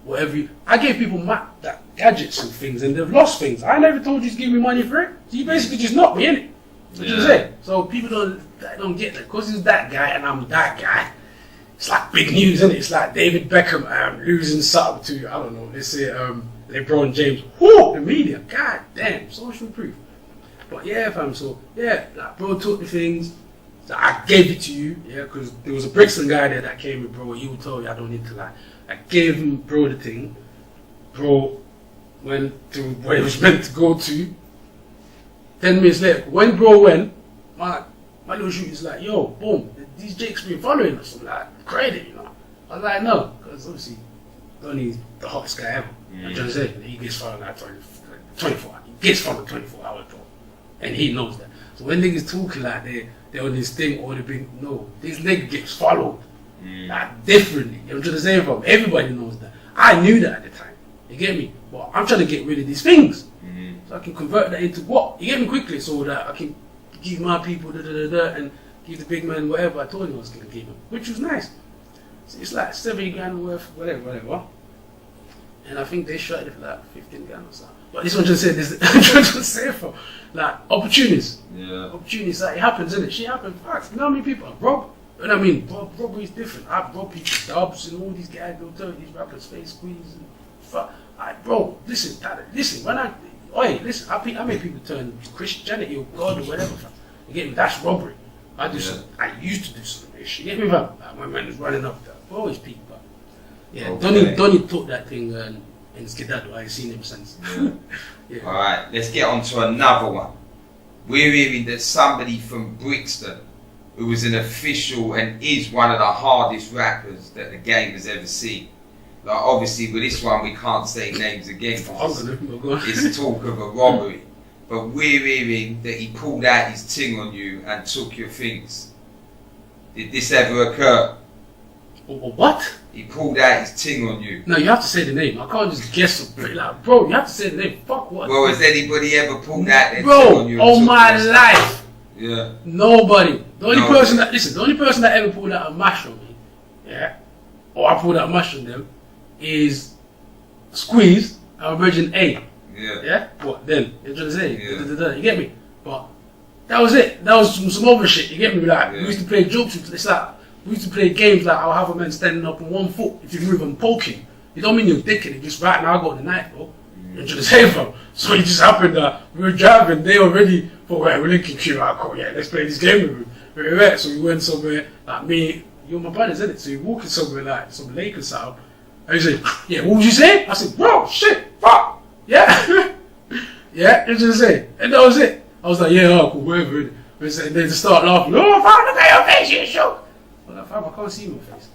whatever I gave people that gadgets and things and they've lost things. I never told you to give me money for it. So you basically just knocked me, innit? That's what you say. So people don't get that. Because he's that guy and I'm that guy. It's like big news, isn't it? It's like David Beckham losing something to, I don't know, let's say LeBron James. Whoo! The media. God damn. Social proof. But yeah, fam, so yeah, like bro took the things. So I gave it to you, yeah, because there was a Brixton guy there that came with bro. He would tell you I don't need to lie. I gave him bro the thing. Bro went to where he was meant to go to. 10 minutes later, when bro went, my little shoot is like, yo, boom, these Jakes been following us. I'm like, credit, you know. I was like, no, because obviously Donny's the hottest guy ever. I'm trying to say, he gets followed like 24 hours. He gets followed 24 hours, bro. And he knows that. So when niggas talking like they're on this thing or they've been, no, this nigga gets followed. Like differently. I'm trying to say, from everybody knows that. I knew that at the time. You get me? But I'm trying to get rid of these things. So I can convert that into what? You get me quickly so that I can give my people and give the big man whatever I told him I was going to give him. Which was nice. So it's like 70 grand worth, whatever. And I think they shot it for like 15 grand or something. But this one just said this, I'm trying to say for like opportunities. Yeah. Opportunities, like it happens, isn't it? Shit happens. Facts. You know how many people I've robbed? You know what I mean? Robbery is different. I've robbed people's dubs and all these guys go tell these rappers face squeeze and fuck. Bro, listen, when I make people turn Christianity or God or whatever. You get me? That's robbery. I used to do some of this shit. You get me, fam? Like my man is running up there. Always people. Yeah, okay. Donny took that thing in Skedaddle. I ain't seen him since. Yeah. Alright, let's get on to another one. We're hearing that somebody from Brixton, who was an official and is one of the hardest rappers that the game has ever seen. Like obviously with this one we can't say names again because it's talk of a robbery. But we're hearing that he pulled out his ting on you and took your things. Did this ever occur? What? He pulled out his ting on you. No, you have to say the name. I can't just guess. Like, bro, you have to say the name. Fuck what? Well, has anybody ever pulled out their ting on you? Bro, all my life. Yeah. Nobody. The only person that ever pulled out a mash on me, yeah, or I pulled out a mash on them, is Squeeze I'm Virgin A. Yeah. Yeah? What then? You know what I'm saying? Yeah. You get me? But that was it. That was some other shit. You get me? Like, Yeah. we used to play jokes. It's like, we used to play games like I'll have a man standing up on one foot. If you move and poking, you don't mean you're dicking it. Just right now I got the knife, bro. You know what I'm saying, bro? So it just happened that we were driving. They already thought, right, we're linking Q out. Cool, yeah, let's play this game with him. Right. So we went somewhere, like me, you're my brothers, isn't it? So you're walking somewhere like some Lakers style. And he said, yeah, what would you say? I said, bro, shit, fuck. Yeah. Yeah, you know what I'm saying? And that was it. I was like, yeah, oh, cool, whatever. And they just start laughing. Oh, fam, look at your face, you shook. I'm like, fam, I can't see my face.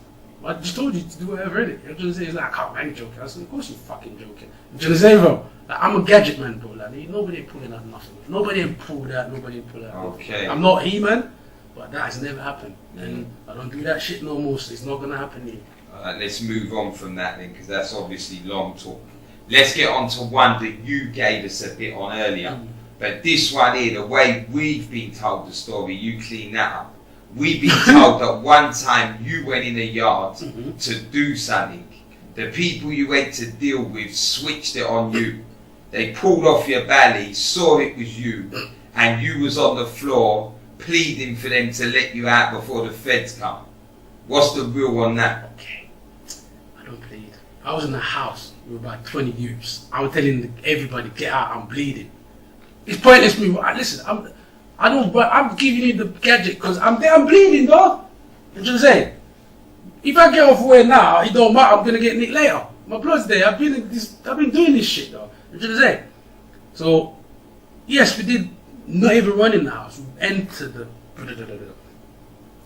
I just told you to do whatever, innit? You know what I'm saying? He's like, I can't, man, joking. I said, of course you fucking joking. You know what I'm saying, bro? Like, I'm a gadget man, bro. Like, nobody ain't pulling out nothing. Nobody ain't pulled that, nobody ain't pulled that. Okay. I'm not He-Man, but that has never happened. And I don't do that shit no more, so it's not gonna happen here. Alright, let's move on from that then, because that's obviously long talk. Let's get on to one that you gave us a bit on earlier. But this one here, the way we've been told the story, you clean that up. We've been told that one time you went in a yard to do something. The people you went to deal with switched it on you. They pulled off your belly, saw it was you, and you was on the floor pleading for them to let you out before the feds come. What's the real on that? Okay, I don't plead. I was in the house with about 20 youths. I was telling everybody, get out, I'm bleeding. It's pointless me. Listen, I'm giving you the gadget because I'm there, I'm bleeding, dog. You know what I'm saying? If I get off away now, it don't matter, I'm gonna get nicked later. My blood's there, I've been doing this shit, dog. You know what I'm saying? So, yes, we did not even run in the house. We entered the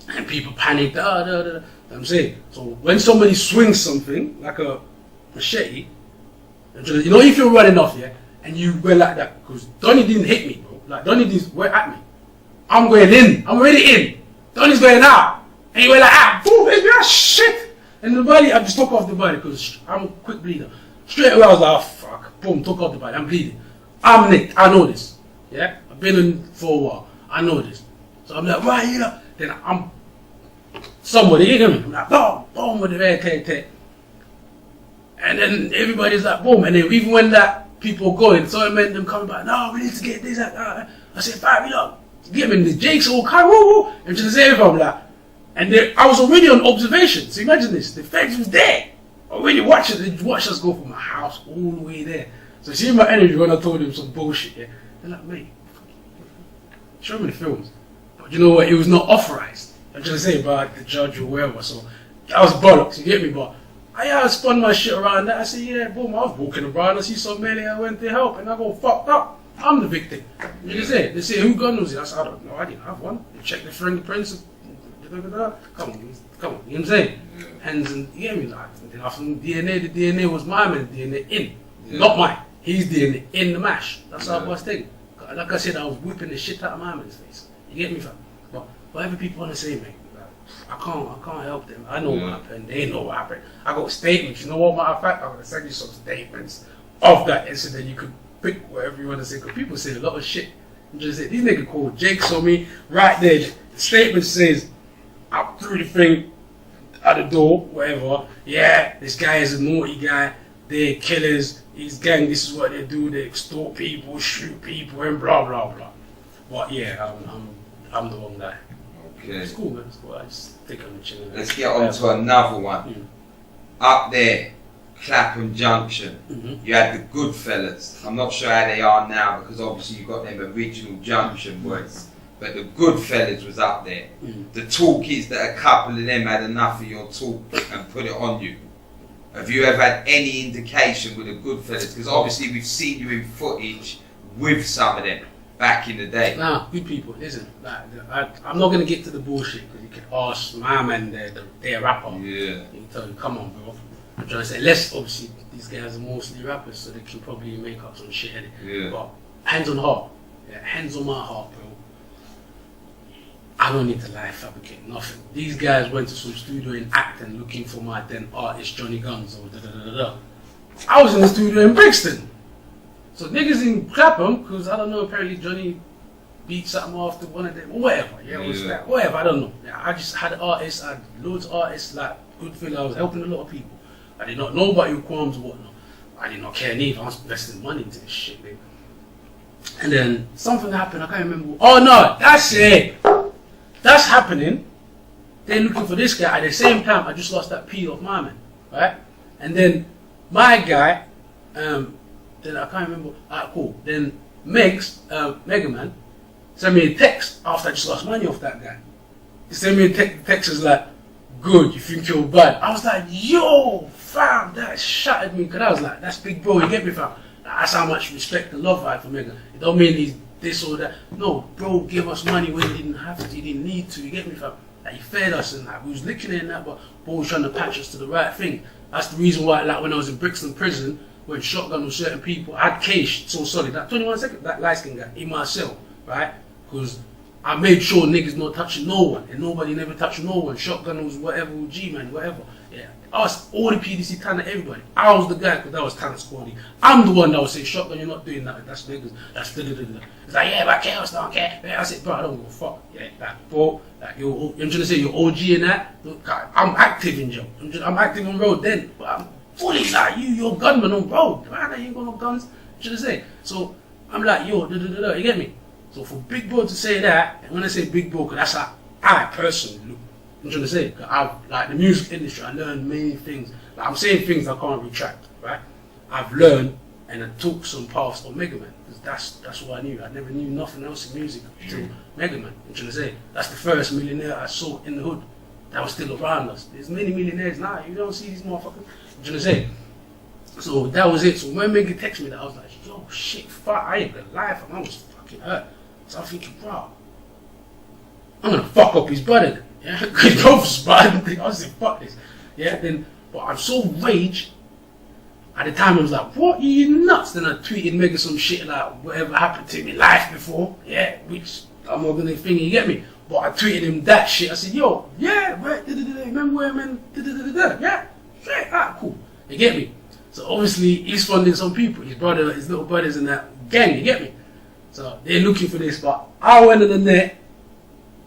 and people panicked, you know what I'm saying? So when somebody swings something, like a machete, you know, if you're running off, yeah, and you go like that, because Donnie didn't hit me, bro. Like, Donnie didn't went at me. I'm going in. I'm already in. Donnie's going out. And he went like, ah, boom, baby, ah, shit. And the body, I just took off the body, because I'm a quick bleeder. Straight away, I was like, oh, fuck. Boom, took off the body. I'm bleeding. I'm nicked. I know this. Yeah? I've been in for a while. I know this. So I'm like, right, you know. Then I'm somebody, you hear me? I'm like, boom, boom, with the red tape. And then everybody's like, boom. And then even when that people going, so it meant them coming back, no, we need to get this, that. I said, fire me up. Get me in the Jake's all car, woo, woo. And just say, I'm like, and I was already on observation. So imagine this, the feds was there. Already watching, they watched us go from my house all the way there. So see my energy when I told them some bullshit, yeah? They're like, mate, show me the films. But you know what, it was not authorized. I'm just saying about the judge or whatever, so that was bollocks, you get me? But I spun my shit around that. I said, yeah, boom, I was walking around, I see some man I went to help, and I go fucked up. I'm the victim. You know say? They say, who gun was it? I said, I don't know, I didn't have one. They checked the fingerprints. Come on, you know what I'm saying? Hands and, you get me? Like, then after DNA, the DNA was my man, DNA in, not mine. He's DNA in the mash. That's how I was thinking. Like I said, I was whipping the shit out of my man's face. You get me, fam? But whatever people want to say, man, I can't help them. I know what happened. They know what happened. I got statements. You know what, matter of fact, I'm gonna send you some statements of that incident. You could pick whatever you want to say. Because people say a lot of shit. You just say, these niggas called Jake saw me right there. The statement says, I threw the thing at the door, whatever. Yeah, this guy is a naughty guy. They're killers. He's gang. This is what they do. They extort people, shoot people, and blah blah blah. But yeah, I'm the wrong guy. Okay. It's cool, man. It's cool. I just think I'm chilling. Let's get on to another one. Up there, Clapham Junction, you had the Goodfellas. I'm not sure how they are now because obviously you got them original Junction boys. But the Goodfellas was up there. The talk is that a couple of them had enough of your talk and put it on you. Have you ever had any indication with the Goodfellas? Because obviously we've seen you in footage with some of them back in the day. Nah, good people. Listen, I'm not going to get to the bullshit because you can ask my man, they're rapper. Yeah. He can tell you, come on, bro. I'm trying to say, unless obviously these guys are mostly rappers, so they can probably make up some shit. Yeah. But hands on heart, hands on my heart, bro. I don't need to lie, fabricate nothing. These guys went to some studio in Acton looking for my then artist Johnny Guns or da-da-da-da-da. I was in the studio in Brixton. So niggas in Clapham, because I don't know, apparently Johnny beat something after one of them, or whatever. Yeah, it was like, whatever, I don't know. I just had artists, I had loads of artists like Goodfellas. I was helping a lot of people. I did not know about your qualms or whatnot. I did not care neither. I was investing money into this shit, nigga. And then something happened, I can't remember. Oh no, that's it. That's happening. They're looking for this guy. At the same time, I just lost that P of my man, right? And then my guy, then I can't remember. Alright, cool. Then Mega Man, sent me a text after I just lost money off that guy. He sent me a text was like, good, you think you're bad. I was like, yo, fam, that shattered me. Because I was like, that's big bro, you get me, fam? That's how much respect and love I have for Mega. It don't mean he's this or that. No, bro, give us money when he didn't have to, he didn't need to, you get me, fam? Like, he fed us and that. We was licking it and that, but bro was trying to patch us to the right thing. That's the reason why, like, when I was in Brixton prison, when shotgun with certain people, I had Cage so solid. That 21 seconds, that light skin guy in my cell, right? Because I made sure niggas not touching no one, and nobody never touched no one. Shotgun was whatever, G-man, whatever. Yeah, us, all the PDC, Tanner, everybody. I was the guy because that was Tanner Squaddy. I'm the one that was saying, shotgun, you're not doing that. That's niggas. That's da-da-da-da. It's like, yeah, but chaos don't care. Yeah, I said, bro, I don't give a fuck. Yeah, like, bro, like, I'm trying to say you're OG in that. Look, I'm active in jail. I'm active on road then, but I'm fully like you're a gunman on road. Man, you ain't got no guns. I'm trying to say. So I'm like, yo, da-da-da-da. You get me? So for Big Bro to say that, and when I say Big Bro, because that's how I personally look. I'm trying to say, because I've, like, the music industry, I learned many things. Like, I'm saying things I can't retract, right? I've learned and I took some paths on Mega Man, because that's what I knew. I never knew nothing else in music until Mega Man. I'm trying to say, that's the first millionaire I saw in the hood that was still around us. There's many millionaires now, you don't see these motherfuckers. I'm trying to say. So that was it. So when Mega texted me that, I was like, yo, shit, fuck, I ain't gonna lie, fam. I was fucking hurt. So I'm thinking, bro, I'm gonna fuck up his brother then. Yeah, because both was bad. I was like, fuck this. Yeah, then, but I'm so raged. At the time, I was like, what? You nuts? Then I tweeted Mega some shit like, whatever happened to me life before. Yeah, which I'm not gonna think, you get me? But I tweeted him that shit. I said, yo, yeah, right, remember where I'm in? Yeah, straight, alright, cool. You get me? So obviously, he's funding some people. His brother, his little brothers in that gang, you get me? So they're looking for this, but I went in the net,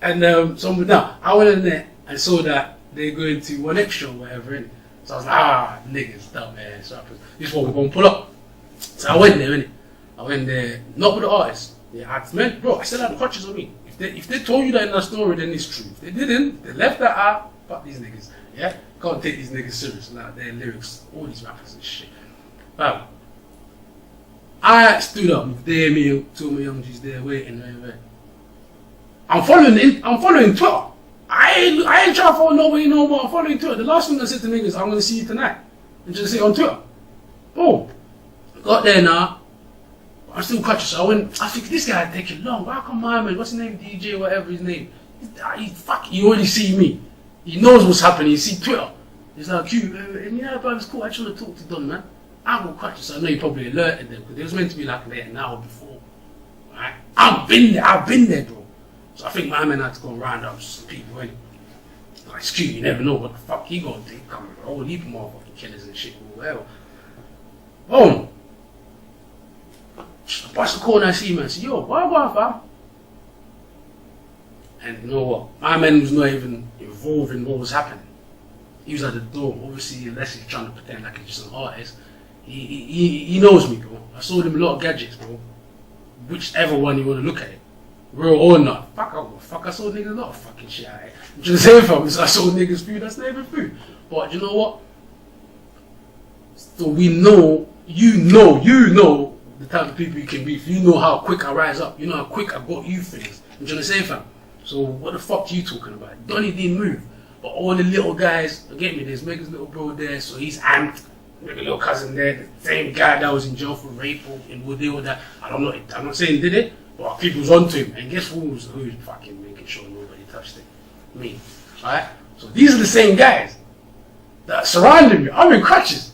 and I went in the net and saw that they're going to one extra or whatever, innit? So I was like, niggas, dumb ass rappers. This is what we're going to pull up. So I went there, innit? I went there, not with the artists. Yeah, I still had the crutches on me. If they told you that in that story, then it's true. If they didn't, they left that out, fuck these niggas. Yeah? Can't take these niggas serious. Like, their lyrics, all these rappers and shit. I stood up with me, two of my young G's there waiting. I'm following Twitter. I ain't trying to follow nobody no more. I'm following Twitter. The last thing I said to niggas, I'm gonna see you tonight. And just say on Twitter. Boom. Got there now. I'm still conscious. So I think this guy taking long. Why come my man? What's his name? DJ, whatever his name. He already see me. He knows what's happening. He see Twitter. He's like, Q, and you know, bro, it's cool. I just want to talk to Don, man. I will catch so I know you probably alerted them because it was meant to be like an hour before. Right? I've been there, bro. So I think my man had to go round up some people anyway. Like, excuse you never know what the fuck he gonna do. Come with a whole heap of motherfucking killers and shit or whatever. Boom. I bust the corner, I see man. I say, yo, why go fam? And you know what? My man was not even involved in what was happening. He was at the door, obviously, unless he's trying to pretend like he's just an artist. He knows me, bro. I sold him a lot of gadgets, bro. Whichever one you want to look at it. Real or not. Fuck, I sold niggas a lot of fucking shit out here. I'm just saying for me, so I sold niggas food, that's not even food. But you know what? So we know, you know the type of people you can be. You know how quick I rise up. You know how quick I got you things. I'm trying to say, fam. So what the fuck are you talking about? Donnie didn't move. But all the little guys, get me, there's Mega's little bro there, so he's amped. Mega little cousin there, the same guy that was in jail for rape or in Woody or that. I'm not saying did it, but people was onto him. And guess who's fucking making sure nobody touched it? Me. Alright? So these are the same guys that surrounded me. I'm in crutches.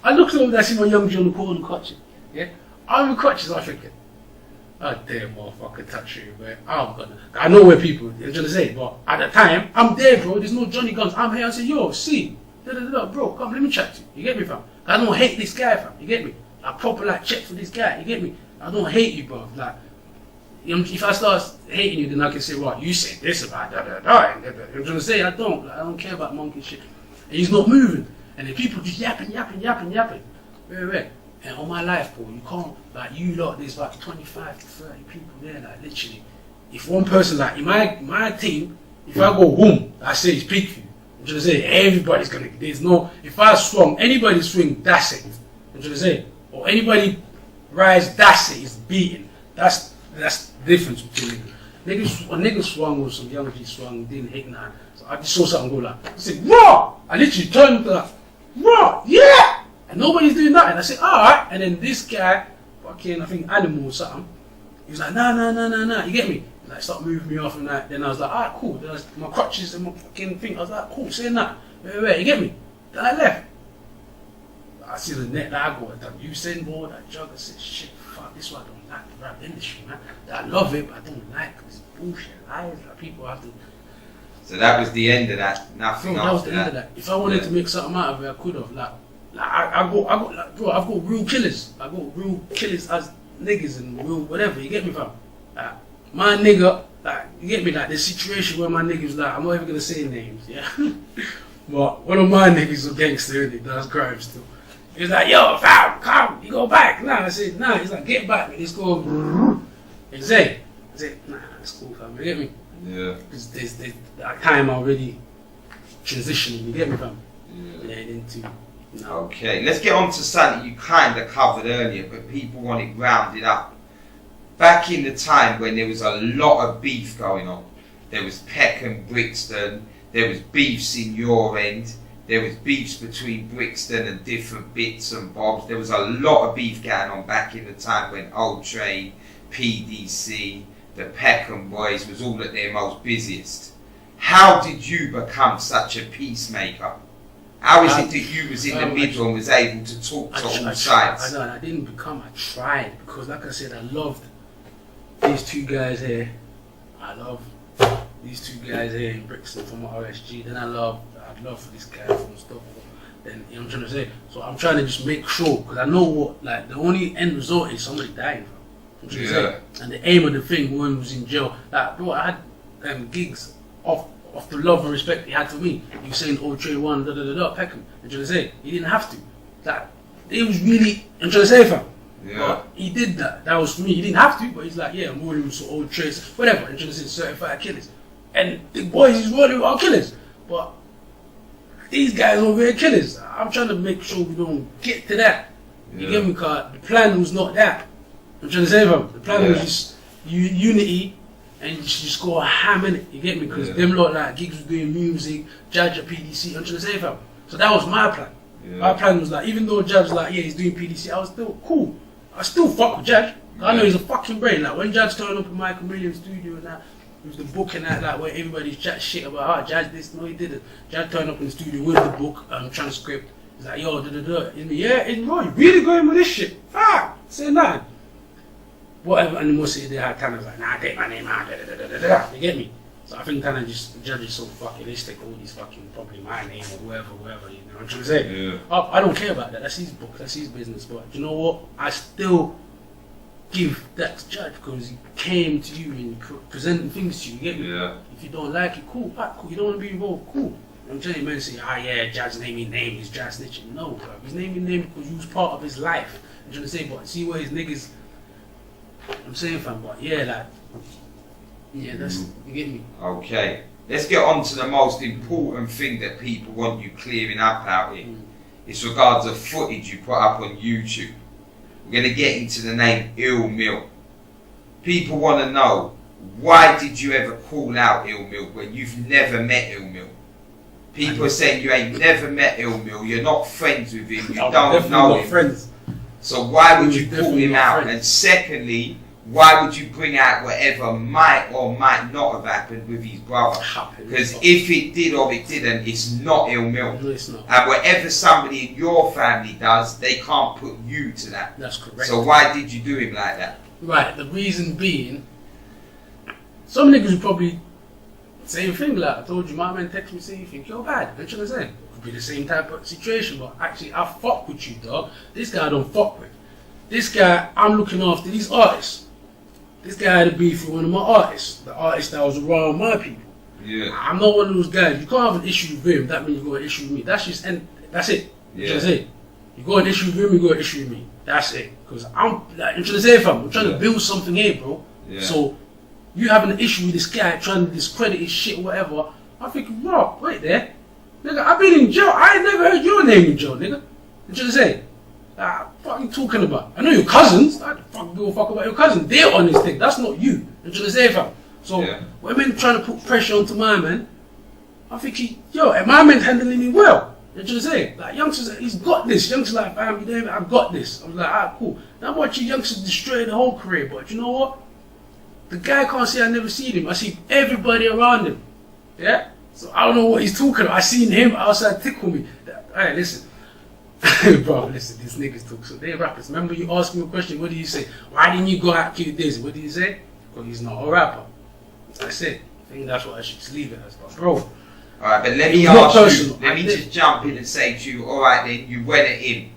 I looked over there, I see my young G on the corner crutches. Yeah? I'm in crutches, I'm thinking, oh damn motherfucker touch you, man. I know where people, you're trying to say, but at the time, I'm there, bro. There's no Johnny Guns. I'm here, I say, yo, see. Bro, come, let me chat to you. You get me, fam? I don't hate this guy, fam. You get me? I proper like check for this guy. You get me? I don't hate you, bro. Like, if I start hating you, then I can say, well, you said this about da. I'm trying to say I don't. Like, I don't care about monkey shit. And he's not moving. And the people just yapping. Wait. And all my life, bro, you can't, like, you lot, there's like 25 to 30 people there, like, literally. If one person, like, in my team, if I go boom, I say it's peak for you. I'm trying to say, everybody's gonna, there's no, if I swung, anybody swing, that's it. I'm trying to say, or anybody rise, that's it, it's beaten. That's the difference between niggas. A nigga swung with some young G swung, didn't hit none. So I just saw something go like, I said, raw! I literally turned to like, raw, yeah! And nobody's doing nothing. I said, alright. And then this guy, fucking, I think Animal or something, he was like, nah, you get me? And like, start moving me off and that. Then I was like, alright, cool. Then my crutches and my fucking thing, I was like, cool, saying that. Wait, you get me? Then I left. I see the net that I got, that Usain Bolt, that jog, I said, shit, fuck, this is why I don't like the rap industry, man. I love it, but I don't like this bullshit, lies, like people have to. So that was the end of that, nothing that was the end of that. If I wanted to make something out of it, I could have, like I got, like, bro, I've got real killers. I got real killers as niggas and real whatever, you get me, fam? Like, my nigga, like, you get me, like, the situation where my niggas, like, I'm not even gonna say names, yeah? But one of my niggas is a gangster, and he does crime still. He was like, yo, fam, come, you go back. Nah, I said, nah, he's like, get back, man, let's go. And I said, nah, that's cool, fam, you get me? Yeah. Because there's that time already transitioning, you get me, fam? Yeah. And into, you know. Okay, let's get on to something you kind of covered earlier, but people want it rounded up. Back in the time when there was a lot of beef going on, there was Peckham, Brixton, there was beefs in your end, there was beefs between Brixton and different bits and bobs. There was a lot of beef going on back in the time when Otrey, PDC, the Peckham boys was all at their most busiest. How did you become such a peacemaker? How is it that you was in the middle and was able to talk to all sides? I know, and I didn't become, I tried, because like I said, I loved these two guys here. I love these two guys here in Brixton from RSG. Then I'd love for this guy from Stockholm. Then, you know what I'm trying to say? So I'm trying to just make sure, because I know what, like, the only end result is somebody dying. You know what I'm trying to say? And the aim of the thing, one was in jail. Like, bro, I had gigs off the love and respect he had for me. You saying Otrey won, Peckham. I'm trying to say, he didn't have to. Like, it was really, I'm trying to say, fam. Yeah. But he did that. That was for me. He didn't have to, but he's like, yeah, I'm rolling with some old trace, whatever. I'm trying to say certified killers. And the boys is rolling with our killers. But these guys over here killers. I'm trying to make sure we don't get to that. You get me? Cause the plan was not that. I'm trying to say, fam. The plan was just unity. And you just go ham in it, you get me? Because them lot, like, Giggs was doing music, Judge at PDC, I'm trying to say, fam. So that was my plan. My plan was like, even though Judge was like, yeah, he's doing PDC, I was still cool. I still fuck with Judge. I know he's a fucking brain. Like, when Judge turned up in Michael Millions' studio and that, it was the book and that, like, where everybody's chat shit about, Judge this, no, he didn't. Judge turned up in the studio with the book, transcript. He's like, yo, yeah, it's bro, you really going with this shit? Fuck, say nothing. Whatever, and most of they had Tanner's like, nah, take my name out, you get me? So I think Tanner just judges so fucking, they stick all these fucking, probably my name or whoever, you know what I'm trying to say? Yeah. I don't care about that, that's his book, that's his business, but you know what? I still give that to Judge because he came to you and presenting things to you, you get me? Yeah. If you don't like it, cool, cool, you don't want to be involved, cool. I'm telling you, man, say, yeah, Judge naming name, he's Judge snitching. No, bro, he's naming name because you was part of his life. I'm trying to say, but see where his niggas, I'm saying, fam, but yeah, like, yeah, that's, you get me? Okay, let's get on to the most important thing that people want you clearing up out here. It's regards of footage you put up on YouTube. We're going to get into the name Ill Mill. People want to know, why did you ever call out Ill Mill when you've never met Ill Mill? People are saying you ain't never met Ill Mill, you're not friends with him, you don't know him. Friends. So why would you call him out? And secondly, why would you bring out whatever might or might not have happened with his brother? Because if it did or it didn't, it's not Ill Mill. No, it's not. And whatever somebody in your family does, they can't put you to that. That's correct. So why did you do him like that? Right, the reason being, some niggas would probably, same thing, like I told you, my man text me saying you think you're bad. What should I say? Could be the same type of situation, but actually I fuck with you, dog. This guy I don't fuck with. This guy, I'm looking after these artists. This guy had a beef with one of my artists, the artist that was around my people. Yeah. I'm not one of those guys. You can't have an issue with him, that means you got an issue with me. That's just, and that's it. Yeah. That's it. You got an issue with him, you got an issue with me. That's it. Because I'm trying to say, fam, I'm trying to build something here, bro. Yeah. So you having an issue with this guy trying to discredit his shit or whatever, I think, bro, wait there. Nigga, I've been in jail. I ain't never heard your name in jail, nigga. You trying to say? What are you talking about? I know your cousins. I don't fucking give a fuck about your cousins. They're on this thing. That's not you. You trying to say, fam? So when men trying to put pressure onto my man, I think my man's handling me well. You know what I'm saying? Like, youngsters, he's got this. Youngsters like, fam, you know, I've got this. I was like, alright, cool. Now I'm watching youngsters destroy the whole career, but you know what? The guy can't say I never seen him. I see everybody around him. Yeah? So I don't know what he's talking about. I seen him outside tickle me. Alright, listen. Bro, listen, these niggas talk, so they're rappers. Remember you asked me a question, what do you say? Why didn't you go out Q Daisy? What did you say? Because he's not a rapper. That's it. I think that's what I should just leave it as. But bro, alright, but let me ask you, let me just jump in and say to you, alright then, you went at him.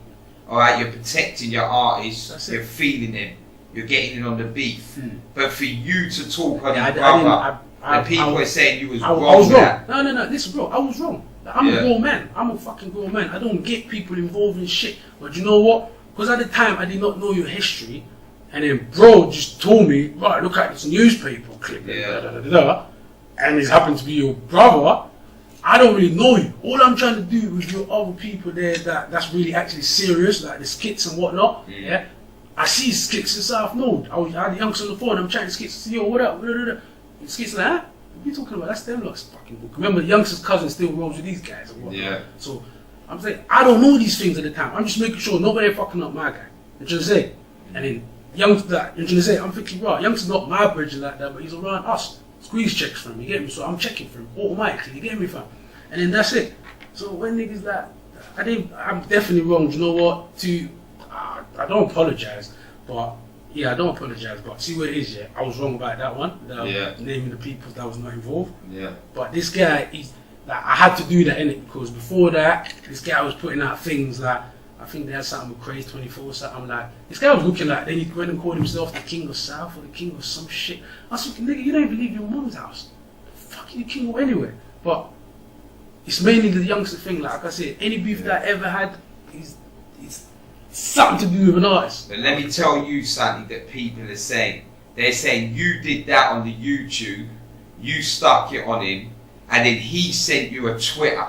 Alright, you're protecting your artist, you're feeling him, you're getting in on the beef. But for you to talk on your brother, the people are saying you was wrong. I was wrong. No, listen bro, I was wrong. I'm a grown man. I'm a fucking grown man. I don't get people involved in shit. But you know what? Because at the time I did not know your history. And then bro just told me, right, look at this newspaper clip. And it happened to be your brother. I don't really know you. All I'm trying to do with your other people there that's really actually serious, like the skits and whatnot. Yeah. I see skits in South Node. I had the youngsters on the phone. I'm chatting skits. Yo, what up? Skits like, huh? What are you talking about? That's them lot's fucking book. Remember, the youngster's cousin still rolls with these guys and whatnot. Yeah. So I'm saying I don't know these things at the time. I'm just making sure nobody fucking up my guy. You know what I'm saying? And then youngster, you know what I'm saying? I'm thinking, right, youngster's not my bridge like that, but he's around us. Squeeze checks for him, you get me? So I'm checking for him automatically, you get me, fam? And then that's it. So when niggas like, I'm definitely wrong. You know what? I don't apologize, but I don't apologize. But see what it is, yeah. I was wrong about that one. Naming the people that was not involved. Yeah. But this guy, I had to do that innit, because before that, this guy was putting out things like, I think they had something with Craze 24, something like, this guy was looking like, then he went and called himself the King of South or the King of some shit. I was thinking, nigga, you don't even leave your mum's house. The fuck you the king of anywhere? But it's mainly the youngster thing, like I said, any beef that I ever had, it's something to do with an artist. But let me tell you something that people are saying. They're saying you did that on the YouTube, you stuck it on him, and then he sent you a Twitter.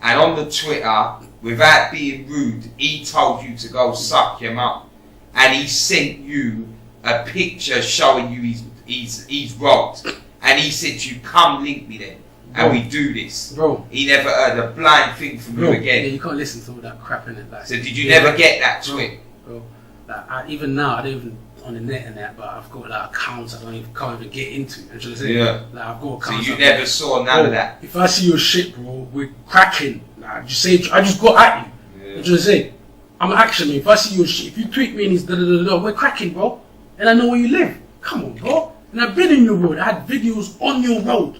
And on the Twitter, without being rude, he told you to go suck him up. And he sent you a picture showing you he's robbed. And he said to you, come link me then. And we do this. Bro. He never heard a blind thing from you again. Yeah, you can't listen to all that crap in it. Like, so did you never get that tweet? Bro, like, even now, I don't even on the net and that, but I've got like accounts can't even get into. You know what I'm saying? Yeah. Like, I've got accounts. So you never saw none of that? If I see your shit, bro, we're cracking. Like, just say, I just got at you. Yeah. You know what I'm saying? I'm an action man. If I see your shit, if you tweet me and it's we're cracking, bro. And I know where you live. Come on, bro. And I've been in your road. I had videos on your road.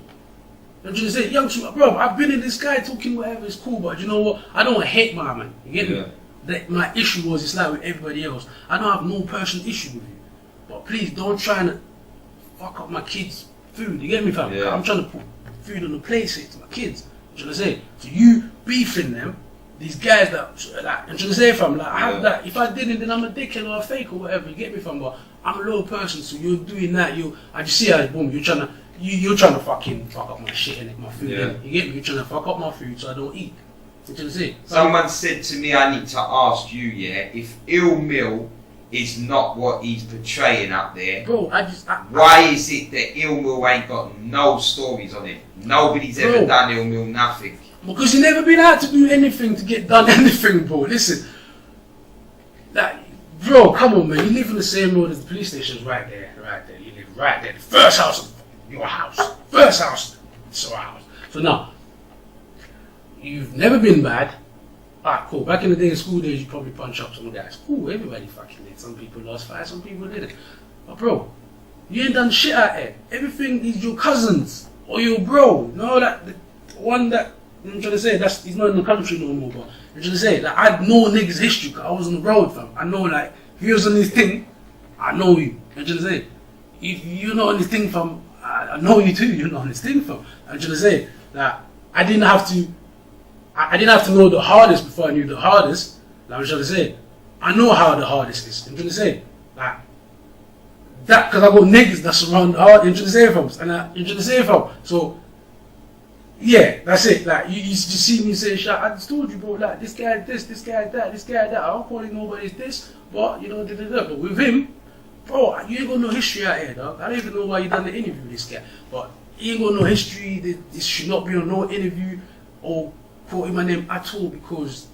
You know what I'm saying? Young shit, bro, I've been in this guy talking whatever, it's cool, but you know what? I don't hate my man. You get me? That my issue was, it's like with everybody else. I don't have no personal issue with you. But please don't try to fuck up my kids' food. You get me, fam? Yeah. I'm trying to put food on the plate to my kids. You know what I'm saying? So you beefing them, these guys that, like, you know what I'm saying, fam? Like, I have that. If I didn't, then I'm a dickhead or a fake or whatever. You get me, fam? But I'm a low person, so you're doing that. I just see how, boom, you're trying to fucking fuck up my shit and my food. Yeah. You get me? You're trying to fuck up my food so I don't eat. You know what I'm saying? Someone said to me, I need to ask you, if Ill Mill is not what he's portraying up there, bro, why is it that Ill Mill ain't got no stories on it? Nobody's ever done Ill Mill nothing. Because you never been out to do anything to get done anything, bro. Listen, like, bro, come on, man. You live in the same road as the police station's right there. You live right there. The first house of your house. First house, it's your house. So now, you've never been bad. Alright, cool. Back in the day in school days, you probably punch up some guys. Cool, everybody fucking did. Some people lost fight, some people didn't. But bro, you ain't done shit out here. Everything is your cousins or your bro. No, that the one that I'm trying to say, he's not in the country no more. But I'm trying to say, like, I know niggas' history because I was on the road, fam. I know, like, if you was on this thing, I know you. I'm trying to say, if you're not on this thing, fam, I know you too. You're not on this thing, fam. I'm trying to say, like, I didn't have to know the hardest before I knew the hardest. Like I'm trying to say, I know how the hardest is. I'm trying to say, like, that, because I got niggas that surround the hard, I'm trying to say, fam. And I'm trying to say, fam. So, yeah, that's it. Like, you just see me say, "Shit, I just told you, bro, like, this guy this guy that, this guy that. I don't call him nobody's this, but, you know, But with him, bro, you ain't got no history out here, dog. I don't even know why you done the interview with this guy. But he ain't got no history. This should not be on no interview or quoting my name at all, because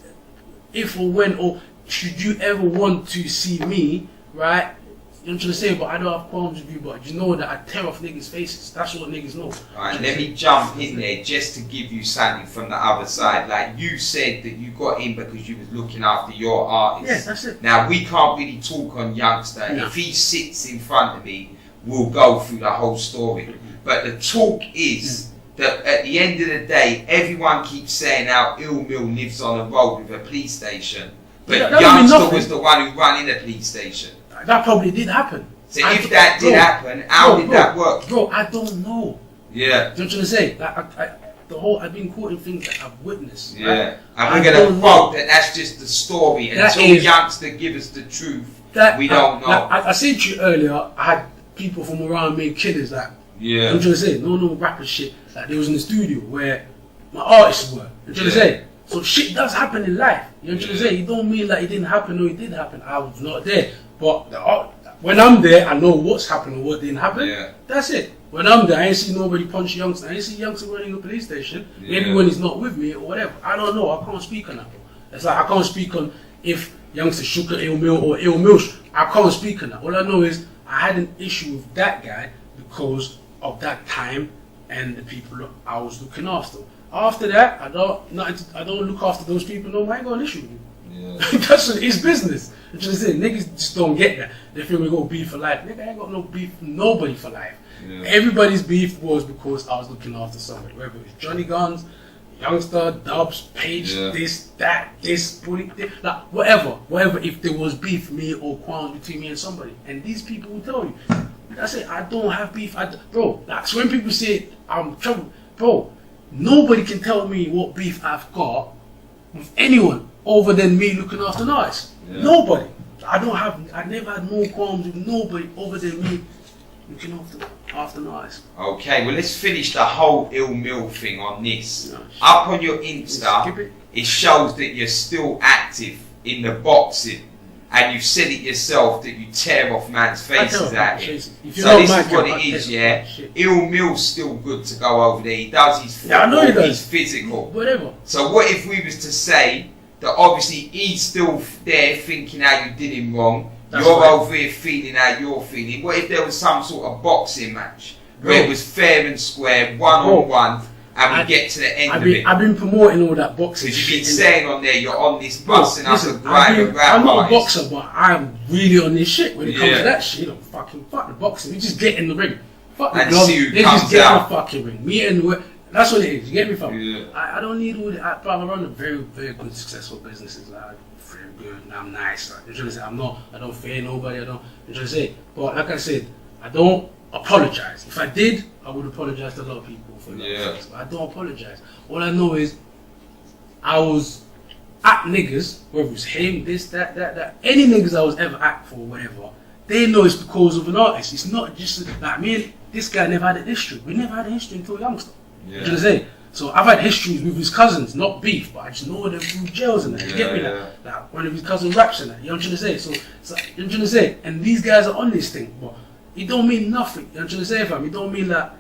if or when, or should you ever want to see me, right? You know what I'm trying to say, but I don't have qualms with you, but you know that I tear off niggas' faces. That's what niggas know. Alright, let me jump in there just to give you something from the other side. Like, you said that you got in because you was looking after your artist. Yes, that's it. Now, we can't really talk on Youngster. No. If he sits in front of me, we'll go through the whole story. But the talk is that at the end of the day, everyone keeps saying how Ill Mill lives on a road with a police station. But that Youngster was the one who ran in the police station. That probably did happen. So if that did happen, how did that work? Bro, I don't know. Yeah. You know what I'm trying to say? Like, I've been quoting things that I've witnessed. Yeah. Right? And we're going to quote that that's just the story. Until Youngster give us the truth, we don't know. I said to you earlier, I had people from around me, killers, like, you know what I'm trying to say? No rapper shit. Like, they was in the studio where my artists were. You know what I'm trying to say? So shit does happen in life. You know what I'm trying to say? It don't mean like it didn't happen or it did happen. I was not there. But when I'm there, I know what's happened and what didn't happen. Yeah. That's it. When I'm there, I ain't see nobody punch Youngster. I ain't see Youngster running a police station. Yeah. Maybe when he's not with me or whatever. I don't know. I can't speak on that. It's like I can't speak on if Youngster shook at Ill Mill or Ill Mill. I can't speak on that. All I know is I had an issue with that guy because of that time and the people I was looking after. After that, I don't look after those people. No, I ain't got an issue with you. Yeah. That's his business. I'm just saying, niggas just don't get that. They think we go beef for life. Nigga, I ain't got no beef with nobody for life. Yeah. Everybody's beef was because I was looking after somebody. Whether it was Johnny Guns, Youngster, Dubs, Page, this, Bully, like whatever. If there was beef, me or qualms between me and somebody. And these people will tell you. That's it, I don't have beef. Bro, that's when people say I'm trouble. Bro, nobody can tell me what beef I've got with anyone other than me looking after an artist. Yeah. Nobody. I never had no qualms with nobody other than me looking after an artist. Okay, well, let's finish the whole Ill Mill thing on this. No, up on your Insta, it shows that you're still active in the boxing. And you've said it yourself that you tear off man's faces at him. So this is what it is, yeah? Ill Mill's still good to go over there. He does his football, he's physical. Whatever. So what if we was to say that obviously he's still there thinking how you did him wrong, you're over here feeling how you're feeling. What if there was some sort of boxing match where it was fair and square, one-on-one, and we get to the end of it? I've been promoting all that boxing. Because you've been saying on there, you're on this bus and I'm a grind rap. I'm not a boxer, but I'm really on this shit when it comes to that shit. You know, fuck the boxing. We just get in the ring. Fuck the gloves. They just get in the fucking ring. Me and that's what it is. You get me, fam? Yeah. I don't need all that. I run a very, very good, successful businesses. Like, very good. And I'm nice. Like, you know what I'm saying? I don't fear nobody. You know what I'm saying? But like I said, I don't apologize. If I did, I would apologize to a lot of people for that. But I don't apologize. All I know is I was at niggas, whether it's him, this, that. Any niggas I was ever at for, whatever, they know it's because of an artist. It's not just like me and this guy never had a history. We never had a history until Youngster. Yeah. You know what I'm saying? So I've had histories with his cousins, not beef, but I just know them through jails and that. You get me? Like one of his cousins raps and that. You know what I'm trying to say? So you know what I'm trying to say? And these guys are on this thing, but it don't mean nothing. You know what I'm trying to say, fam? It don't mean that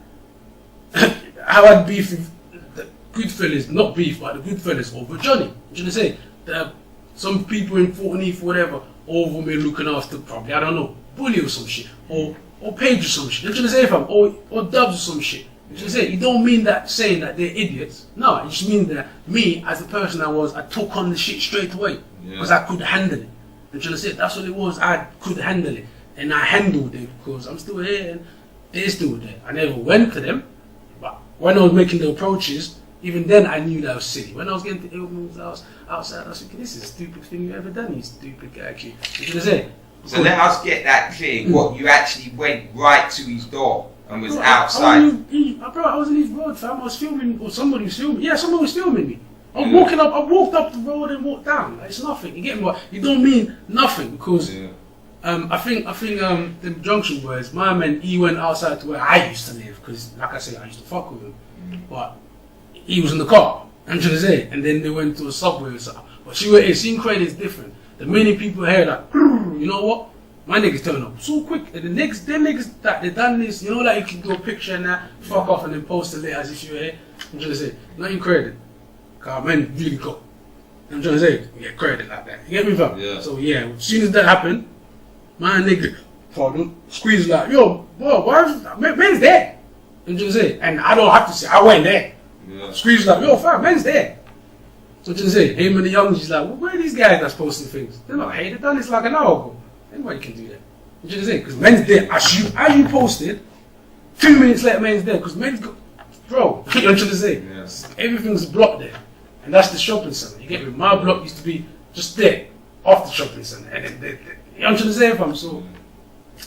how I had beef with the Goodfellas, not beef, but the Goodfellas over Johnny. You know what I'm trying to say? Some people in Fort Neath, whatever, over me looking after probably, I don't know, Bully or some shit, or Page or some shit. You know what I'm trying to say, fam? Or Dubs or some shit. You say, it don't mean that saying that they're idiots. No, it just means that me, as the person I was, I took on the shit straight away. Because I could handle it. I'm trying to say, that's what it was, I could handle it. And I handled it because I'm still here and they're still there. I never went to them, but when I was making the approaches, even then I knew that I was silly. When I was getting to Ilman's house outside, I was thinking, this is the stupidest thing you've ever done, you stupid guy. You know what I'm saying? So let us get that clear, what you actually went right to his door. And was outside. I was in his road, fam. I was filming, or somebody was filming. Yeah, someone was filming me. I walked up the road and walked down. Like, it's nothing. You get me? What? You don't mean nothing because I think the junction boys, my man, he went outside to where I used to live because, like I said, I used to fuck with him. But he was in the car. I'm trying to say, and then they went to a subway or something. But see what it is, scene credit is different. The many people here like, you know what? My niggas turn up so quick, and the next them niggas that they done this, you know, like you can do a picture and that, fuck off and then post it later as if you're here. I'm trying to say, nothing credit. Cause man really go. I'm trying to say, yeah, credit like that. You get me, fam? Yeah. So yeah, as soon as that happened, my nigga, squeeze like, yo, bro, man's there. I'm trying to say, and I don't have to say, I went there. Yeah. Squeeze like, yo, fam, man's there. So I'm trying to say, him and the young, he's like, well, where are these guys that's posting things? They're not, hey, they done this like an hour ago. Anybody can do that. I'm trying to say, because men's there. As you posted, 2 minutes later, men's there, because men's go, bro, you know what I'm trying to say? Yes. Everything's blocked there. And that's the shopping centre. You get me? My block used to be just there, off the shopping centre. And then, you know what I'm trying to say, fam? So,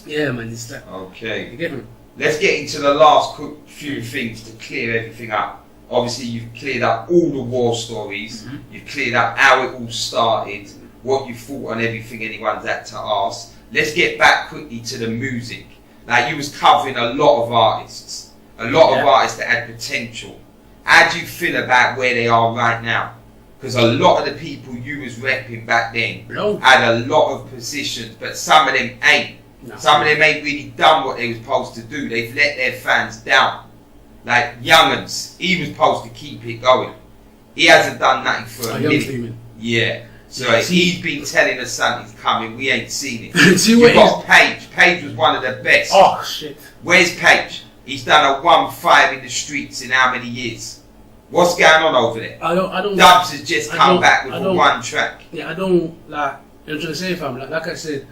yeah, man, it's that. Okay. You get me? Let's get into the last few things to clear everything up. Obviously, you've cleared up all the war stories. You've cleared up how it all started, what you thought on everything anyone's had to ask. Let's get back quickly to the music. Like, you was covering a lot of artists. A lot of artists that had potential. How do you feel about where they are right now? Because a lot of the people you was repping back then had a lot of positions, but some of them ain't. No. Some of them ain't really done what they was supposed to do. They've let their fans down. Like Young'uns, he was supposed to keep it going. He hasn't done nothing for a minute. Yeah. So he's been telling us something's coming. We ain't seen it. You've got Page. Page was one of the best. Oh shit. Where's Page? He's done a 1-5 in the streets in how many years? What's going on over there? I don't. Dubs has just come back with a one track. Yeah, I don't like. I'm trying to say, fam. Like I said,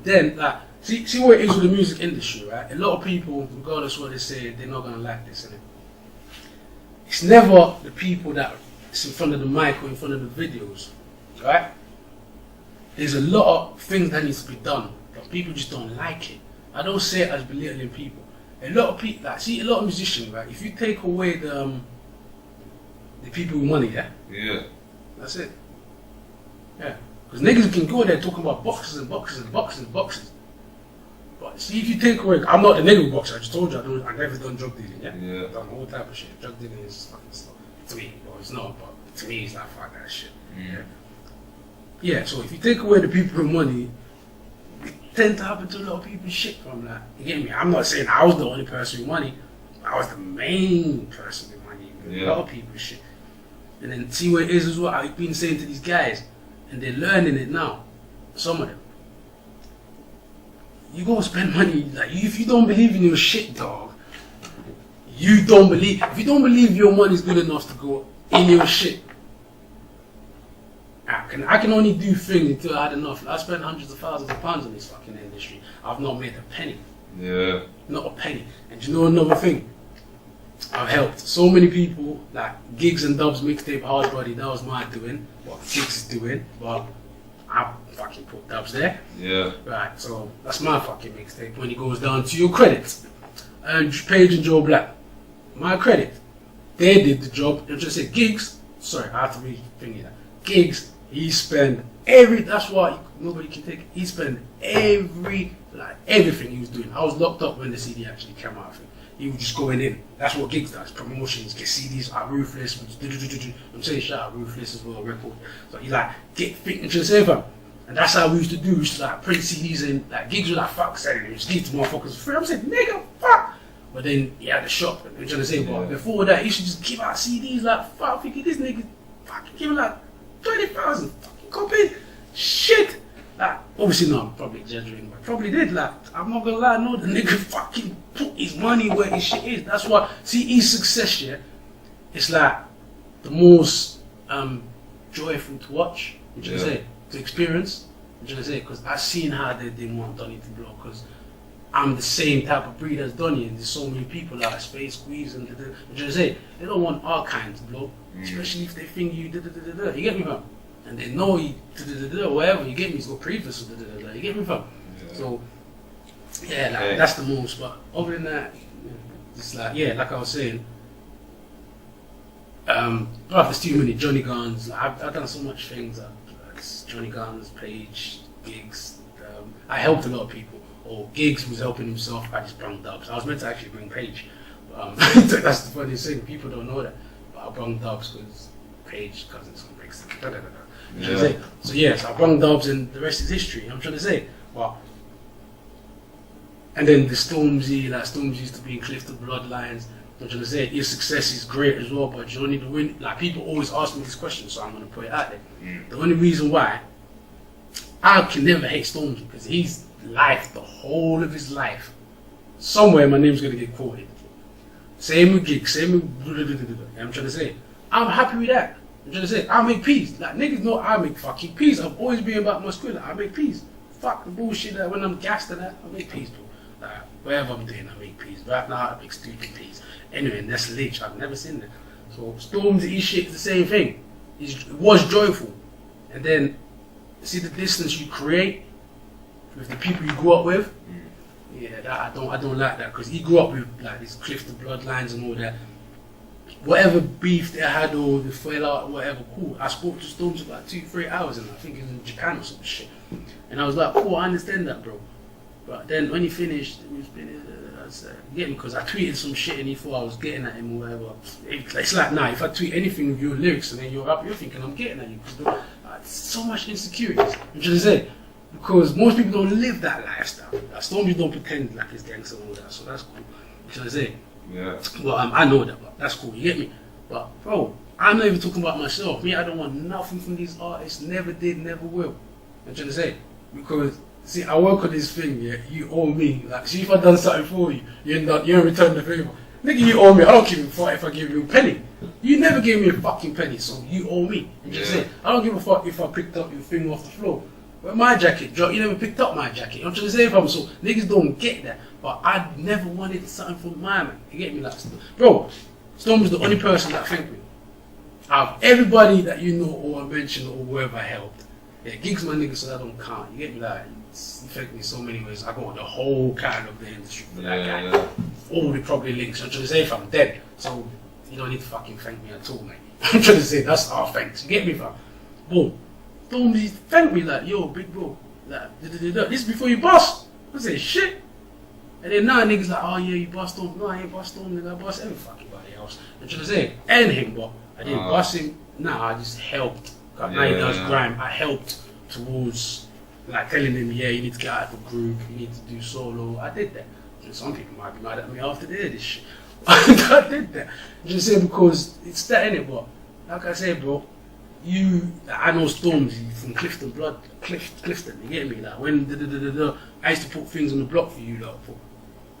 then like see what it is with the music industry, right? A lot of people, regardless of what they say, they're not gonna like this, innit? It's never the people that's in front of the mic or in front of the videos, right? There's a lot of things that needs to be done, but people just don't like it. I don't say it as belittling people. A lot of people, like, see, a lot of musicians, right? If you take away the people with money, yeah, that's it. Yeah, because niggas can go there talking about boxes and boxes and boxes and boxes. But see, if you take away, I'm not the nigga boxer. I just told you I never done drug dealing. Yeah, I've done all type of shit. Drug dealing is fucking stuff to me. Well, it's not, but to me, it's like fuck that shit. Yeah. So if you take away the people with money, it tend to happen to a lot of people shit from that. You get me? I'm not saying I was the only person with money. I was the main person with money. A lot of people shit. And then see what it is as well. I've been saying to these guys, and they're learning it now. Some of them. You gonna spend money, like, if you don't believe in your shit, dog, if you don't believe your money's good enough to go in your shit, I can only do things until I had enough. I spent hundreds of thousands of pounds on this fucking industry. I've not made a penny. Yeah. Not a penny. And you know another thing? I've helped so many people, like Giggs and Dubs mixtape Hard Body, that was my doing, what Giggs is doing, but I fucking put Dubs there. Yeah. Right, so that's my fucking mixtape when it goes down to your credits. And Page and Joe Black, my credit. They did the job. They just said Giggs, sorry, I have to re-thingy that. Giggs, he spent that's why nobody can take it. He spent everything he was doing. I was locked up when the CD actually came out. He was just going in. That's what Giggs does. Promotions, get CDs out Ruthless. I'm saying shout out Ruthless as well, record. So he like get fit into the safer. And that's how we used to do. We used to like print CDs and like Giggs was like fuck selling it. Just give to motherfuckers for free. I'm saying nigga fuck. But then he had the shop. I'm trying to say, but before that he used to just give out CDs like fuck. Thinking this nigga fucking giving like 20,000 fucking copies. Shit. Like, obviously no, I'm probably exaggerating, but probably did. Like, I'm not gonna lie, no, the nigga fucking put his money where his shit is. That's why, see, his success, yeah, it's like the most joyful to watch, which I say, to experience, which I say, because I've seen how they didn't want Donny to blow, because I'm the same type of breed as Donny, and there's so many people like Space Squeeze and which I say, they don't want our kind to blow, especially if they think you you get me, man? And they know you whatever, you get me, it's got previous, you get me, fam? So, yeah, like, that's the most, but other than that, it's like, yeah, like I was saying, Bruv, there's too many. Johnny Guns. I've done so much things. Johnny Guns, Page, Giggs. I helped a lot of people. Or Giggs was helping himself. I just brung Dubs. I was meant to actually bring Page. That's the funniest thing. People don't know that. But I brung Dubs because Page cousins from Brixton. Yeah. So yes, I brung Dubs and the rest is history. I'm trying to say. Well, and then the Stormzy, like Stormzy used to be in Clifton Bloodlines. I'm trying to say your success is great as well, but you don't need to win. Like people always ask me this question, so I'm gonna put it out there. The only reason why I can never hate Stormzy because he's life, the whole of his life. Somewhere my name's gonna get quoted. Same with Giggs, same with I'm trying to say. I'm happy with that. I'm trying to say I make peace. Like niggas know I make fucking peace. I've always been about my squid. Like, I make peace. Fuck the bullshit that when I'm gassed and that, I make peace, bro. Like, whatever I'm doing, I make peace. Right now I make stupid peace. Anyway, and that's Leech. I've never seen that. So Stormzy shit is the same thing. It was joyful. And then see the distance you create with the people you grew up with. Yeah, that I don't like that because he grew up with like these Clifton Bloodlines and all that. Whatever beef they had or the fella or whatever, cool. I spoke to Stormzy about 2-3 hours and I think he was in Japan or some shit. And I was like, cool, I understand that, bro. But then when he finished, I said, get me, because I tweeted some shit and he thought I was getting at him or whatever. It's like, nah, if I tweet anything with your lyrics and then you're up, you're thinking I'm getting at you. Because so much insecurities. I'm trying to say, because most people don't live that lifestyle. Like, Stormzy don't pretend like he's gangster and all that, so that's cool. I'm trying to say. Yeah. Well, I know that, but that's cool, you get me? But, bro, I'm not even talking about myself. Me, I don't want nothing from these artists. Never did, never will. I'm trying to say. Because, see, I work on this thing, yeah, you owe me. Like, see, if I done something for you, you ain't return the favour. Nigga, you owe me. I don't give a fuck if I give you a penny. You never gave me a fucking penny, so you owe me. I'm just saying. I don't give a fuck if I picked up your thing off the floor. Where my jacket dropped, you never picked up my jacket. I'm trying to say, fam, so niggas don't get that. But I never wanted something from my man. You get me? Like, bro, Stormzy's the only person that thanked me. Out of everybody that you know or I mentioned or whoever helped. Yeah, Giggs my nigga, so that don't count. You get me? Like, he thanked me so many ways. I got the whole kind of the industry for that guy. Yeah. All the probably links. I'm trying to say, if I'm dead, so you don't need to fucking thank me at all, mate. I'm trying to say, that's our thanks. You get me, fam? Boom. Stormzy thanked me like, yo, big bro, like, this is before you bust. I say, shit. And then now niggas like, oh yeah, you bust Storm. No, I ain't bust Storm, nigga, I bust every fucking body else. I'm trying to say, and him, but I didn't bust him. Nah, I just helped. Now he does grime. I helped towards, like, telling him, yeah, you need to get out of the group, you need to do solo. I did that. And some people might be mad at me after they did this shit. I did that. Just say because it's that, innit, but like I said, bro, I know Stormzy from Clifton, Clifton, you get me? Like, when I used to put things on the block for you, like, for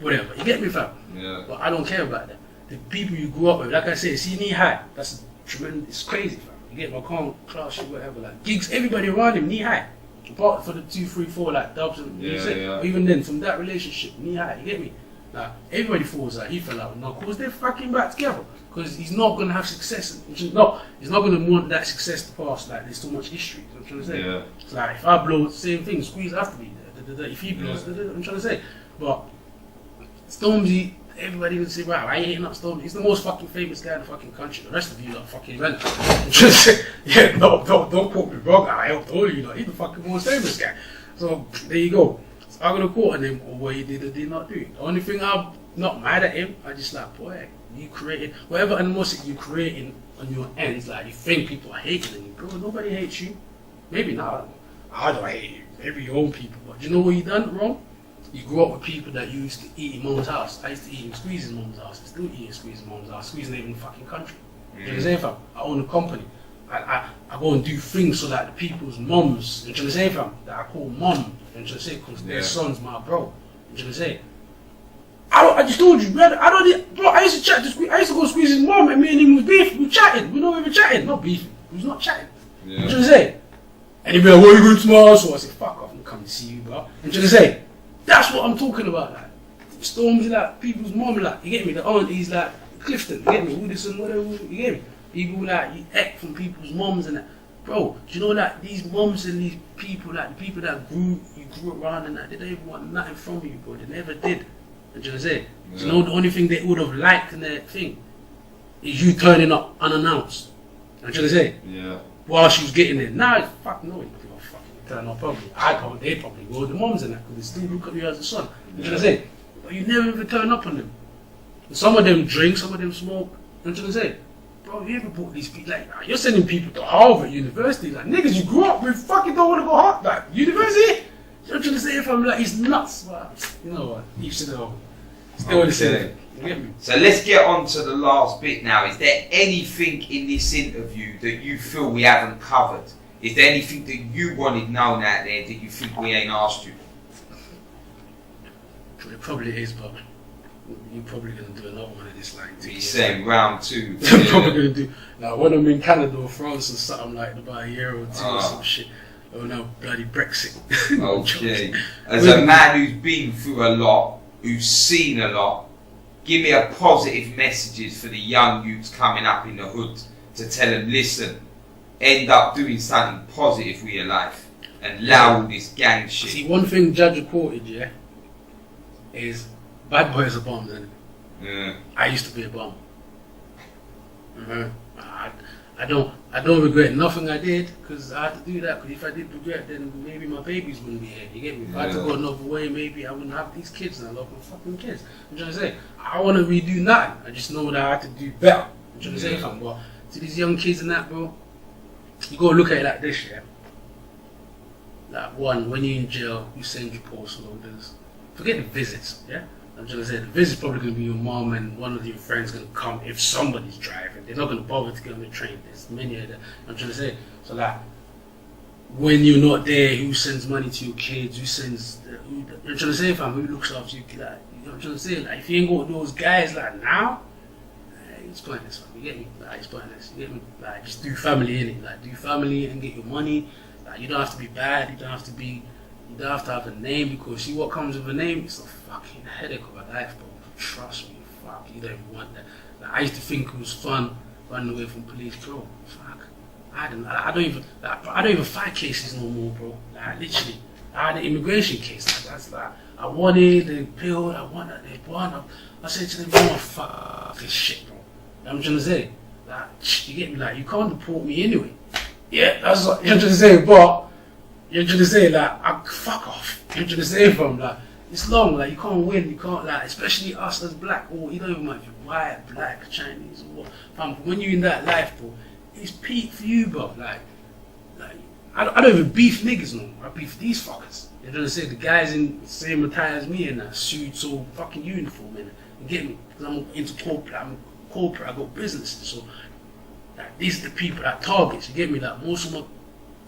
whatever, you get me, fam? Yeah. But I don't care about that. The people you grew up with, like I said, see knee high, that's tremendous, it's crazy, fam. You get me? I can't class shit, whatever, like, Giggs, everybody around him, knee high. Apart for the 2, 3, 4, like, Dubs and even then, from that relationship, knee high, you get me? Like, everybody thought like he fell out with Knuckles, they're fucking back together. Because he's not going to have success. He's not going to want that success to pass. Like, there's too much history. You know what I'm trying to say? Yeah. It's like, if I blow, same thing, Squeeze have to be there. If he blows, I'm trying to say. But Stormzy, everybody would say, wow, I ain't hitting up Stormzy. He's the most fucking famous guy in the fucking country. The rest of you are fucking relevant. I'm trying to say, yeah, no, don't quote me wrong. I helped all of you. He's the fucking most famous guy. So, there you go. So I'm going to quote on him or what he did or did not do. The only thing I'm not mad at him, I just like, boy, you created whatever animosity you creating on your ends, like you think people are hating you, bro. Nobody hates you. Maybe not. I don't hate you. Maybe your own people. But you know what you done wrong? You grew up with people that you used to eat in mom's house. I used to eat in Squeeze's mom's house. I still eat in Squeeze's mom's house. Squeeze ain't in the fucking country. You know what I'm saying, fam? I own a company. I go and do things so that the people's moms, you know what I'm saying, fam? That I call mom, you know what I'm saying, because their son's my bro. You know what I'm saying? I just told you, brother, I used to chat to Squeeze. I used to go Squeeze his mom and me and him was beefing. We chatting. We know we were chatting. Not beefing. We was not chatting. Yeah. You know what I'm saying? And he'd be like, what are you going to tomorrow? So I said, fuck off, I'm coming to see you, bro. You know what I'm saying? That's what I'm talking about, like. Stormzy, like, people's mom, like, you get me? The aunties, like, Clifton, you get me? Woodison, whatever, you get me? People, like, you act from people's moms and that. Bro, do you know that these moms and these people, like, the people that you grew around and that, they don't even want nothing from you, bro. They never did. You know what I'm saying? Yeah. You know, the only thing they would have liked in their thing is you turning up unannounced. You know what I'm trying to say? Yeah. While she was getting there. Now it's fucking no, you don't fucking turn up probably. They probably will, the moms and that, because they still look at you as a son. You know what I'm saying? But you never even turn up on them. And some of them drink, some of them smoke. You know what I'm saying? Bro, you ever brought these people, like, you're sending people to Harvard University, like, niggas you grew up with fucking don't want to go Harvard, like, university? You know what I'm trying to say? If I'm like, it's nuts, but you know what, each to their own. Still the same. You get me? So let's get on to the last bit now. Is there anything in this interview that you feel we haven't covered? Is there anything that you wanted known out there that you think we ain't asked you? It probably is, but you're probably going to do another one of this, like, 2 You're years. saying round 2. I'm probably going to do, like, when I'm in Canada or France or something, like, about a year or 2 or some shit. Oh no, bloody Brexit. Okay. As a man who's been through a lot, who's seen a lot, give me a positive messages for the young youths coming up in the hood to tell them, listen, end up doing something positive with your life and allow all this gang shit. See, one thing Judge reported, yeah, is bad boys are bombs, isn't it? Yeah. I used to be a bomb. I don't regret nothing I did, because I had to do that, because if I did regret, then maybe my babies wouldn't be here, you get me? If I had to go another way, maybe I wouldn't have these kids, and I love my fucking kids. I'm trying to say, I want to redo nothing, I just know that I had to do better. I'm trying to say something, but to these young kids and that, bro, you gotta look at it like this, yeah? Like, one, when you're in jail, you send your postal orders. Forget the visits, yeah? I'm trying to say, the visit's probably going to be your mom and one of your friends going to come if somebody's driving. They're not going to bother to get on the train. There's many of them. I'm trying to say, so like, when you're not there, who sends money to your kids? Who sends, I'm trying to say, fam, who looks after you? Like, you know what I'm trying to say? Like, if you ain't got those guys, like, now, it's pointless, fam. You get me? Like, it's pointless. You get me? Like, just do family, innit? Like, do family and get your money. Like, you don't have to be bad. You don't have to have a name, because see what comes with a name? It's a fucking headache of a life, bro. Trust me, fuck, you don't even want that. Like, I used to think it was fun running away from police, bro. Fuck, I don't even fight cases no more, bro. Like, literally, I had an immigration case. Like, that's like, I wanted, they billed, I wanted, they won. I said to them, oh, fuck this shit, bro. I'm trying to say, like, you get me? Like, you can't deport me anyway. Yeah, that's what you're trying to say, but you're trying to say, like, fuck off. You're trying to say from, like, it's long, like, you can't win, you can't, like, especially us as black, or you don't even mind if you're white, black, Chinese, or what. Fam, when you're in that life, bro, it's peak for you, bro. Like I don't even beef niggas no more. I beef these fuckers. You're trying to say the guys in the same attire as me in that suits or fucking uniform, man. You get me? Because I'm into corporate, I got businesses, so like, these are the people that targets, you get me? Like, most of my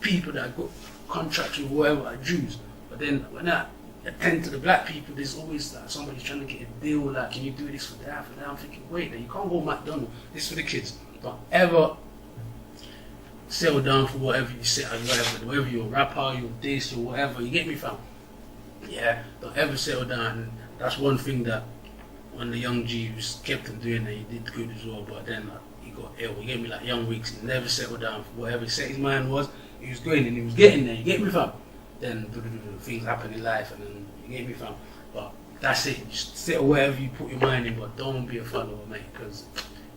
people that got contracts with whatever are Jews, but then when I attend to the black people, there's always like somebody's trying to get a deal, like, can you do this for that, for that? I'm thinking, wait, now you can't go McDonald's, this is for the kids. Don't ever settle down for whatever you say, whatever you're a rapper, you're this, you're whatever, you get me, fam? Yeah, don't ever settle down. And that's one thing that when the young Jews kept him doing, and he did good as well, but then he got ill, you get me? Like Young Weeks, he never settled down for whatever he set his mind was, he was going and he was getting there, you get me, fam? Then things happen in life, and then you get me, fam? But that's it, just settle wherever you put your mind in, but don't be a follower, mate, because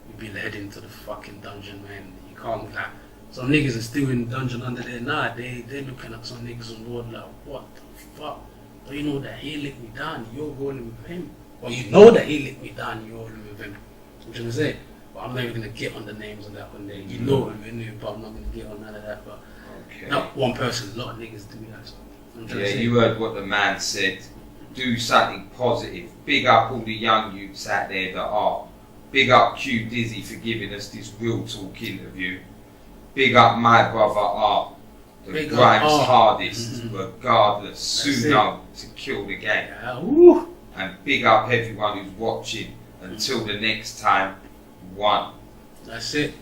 you'll be led into the fucking dungeon, man. You can't, like, some niggas are still in the dungeon under there, nah, they're looking at some niggas on board like, what the fuck? But you know that he licked me down, you're rolling with him. Or you know that he licked me down, you're rolling with him. I'm trying to say, but I'm not even going to get on the names of that one day. You know what I mean, but I'm not going to get on none of that. But okay. Not one person, a lot of niggas do that. So yeah, you heard what the man said. Do something positive. Big up all the young youths out there that are. Big up Q Dizzy for giving us this real talk interview. Big up my brother Art, the big Grimes hardest, regardless, soon on to kill the game. Yeah, and big up everyone who's watching. Until the next time, one. That's it.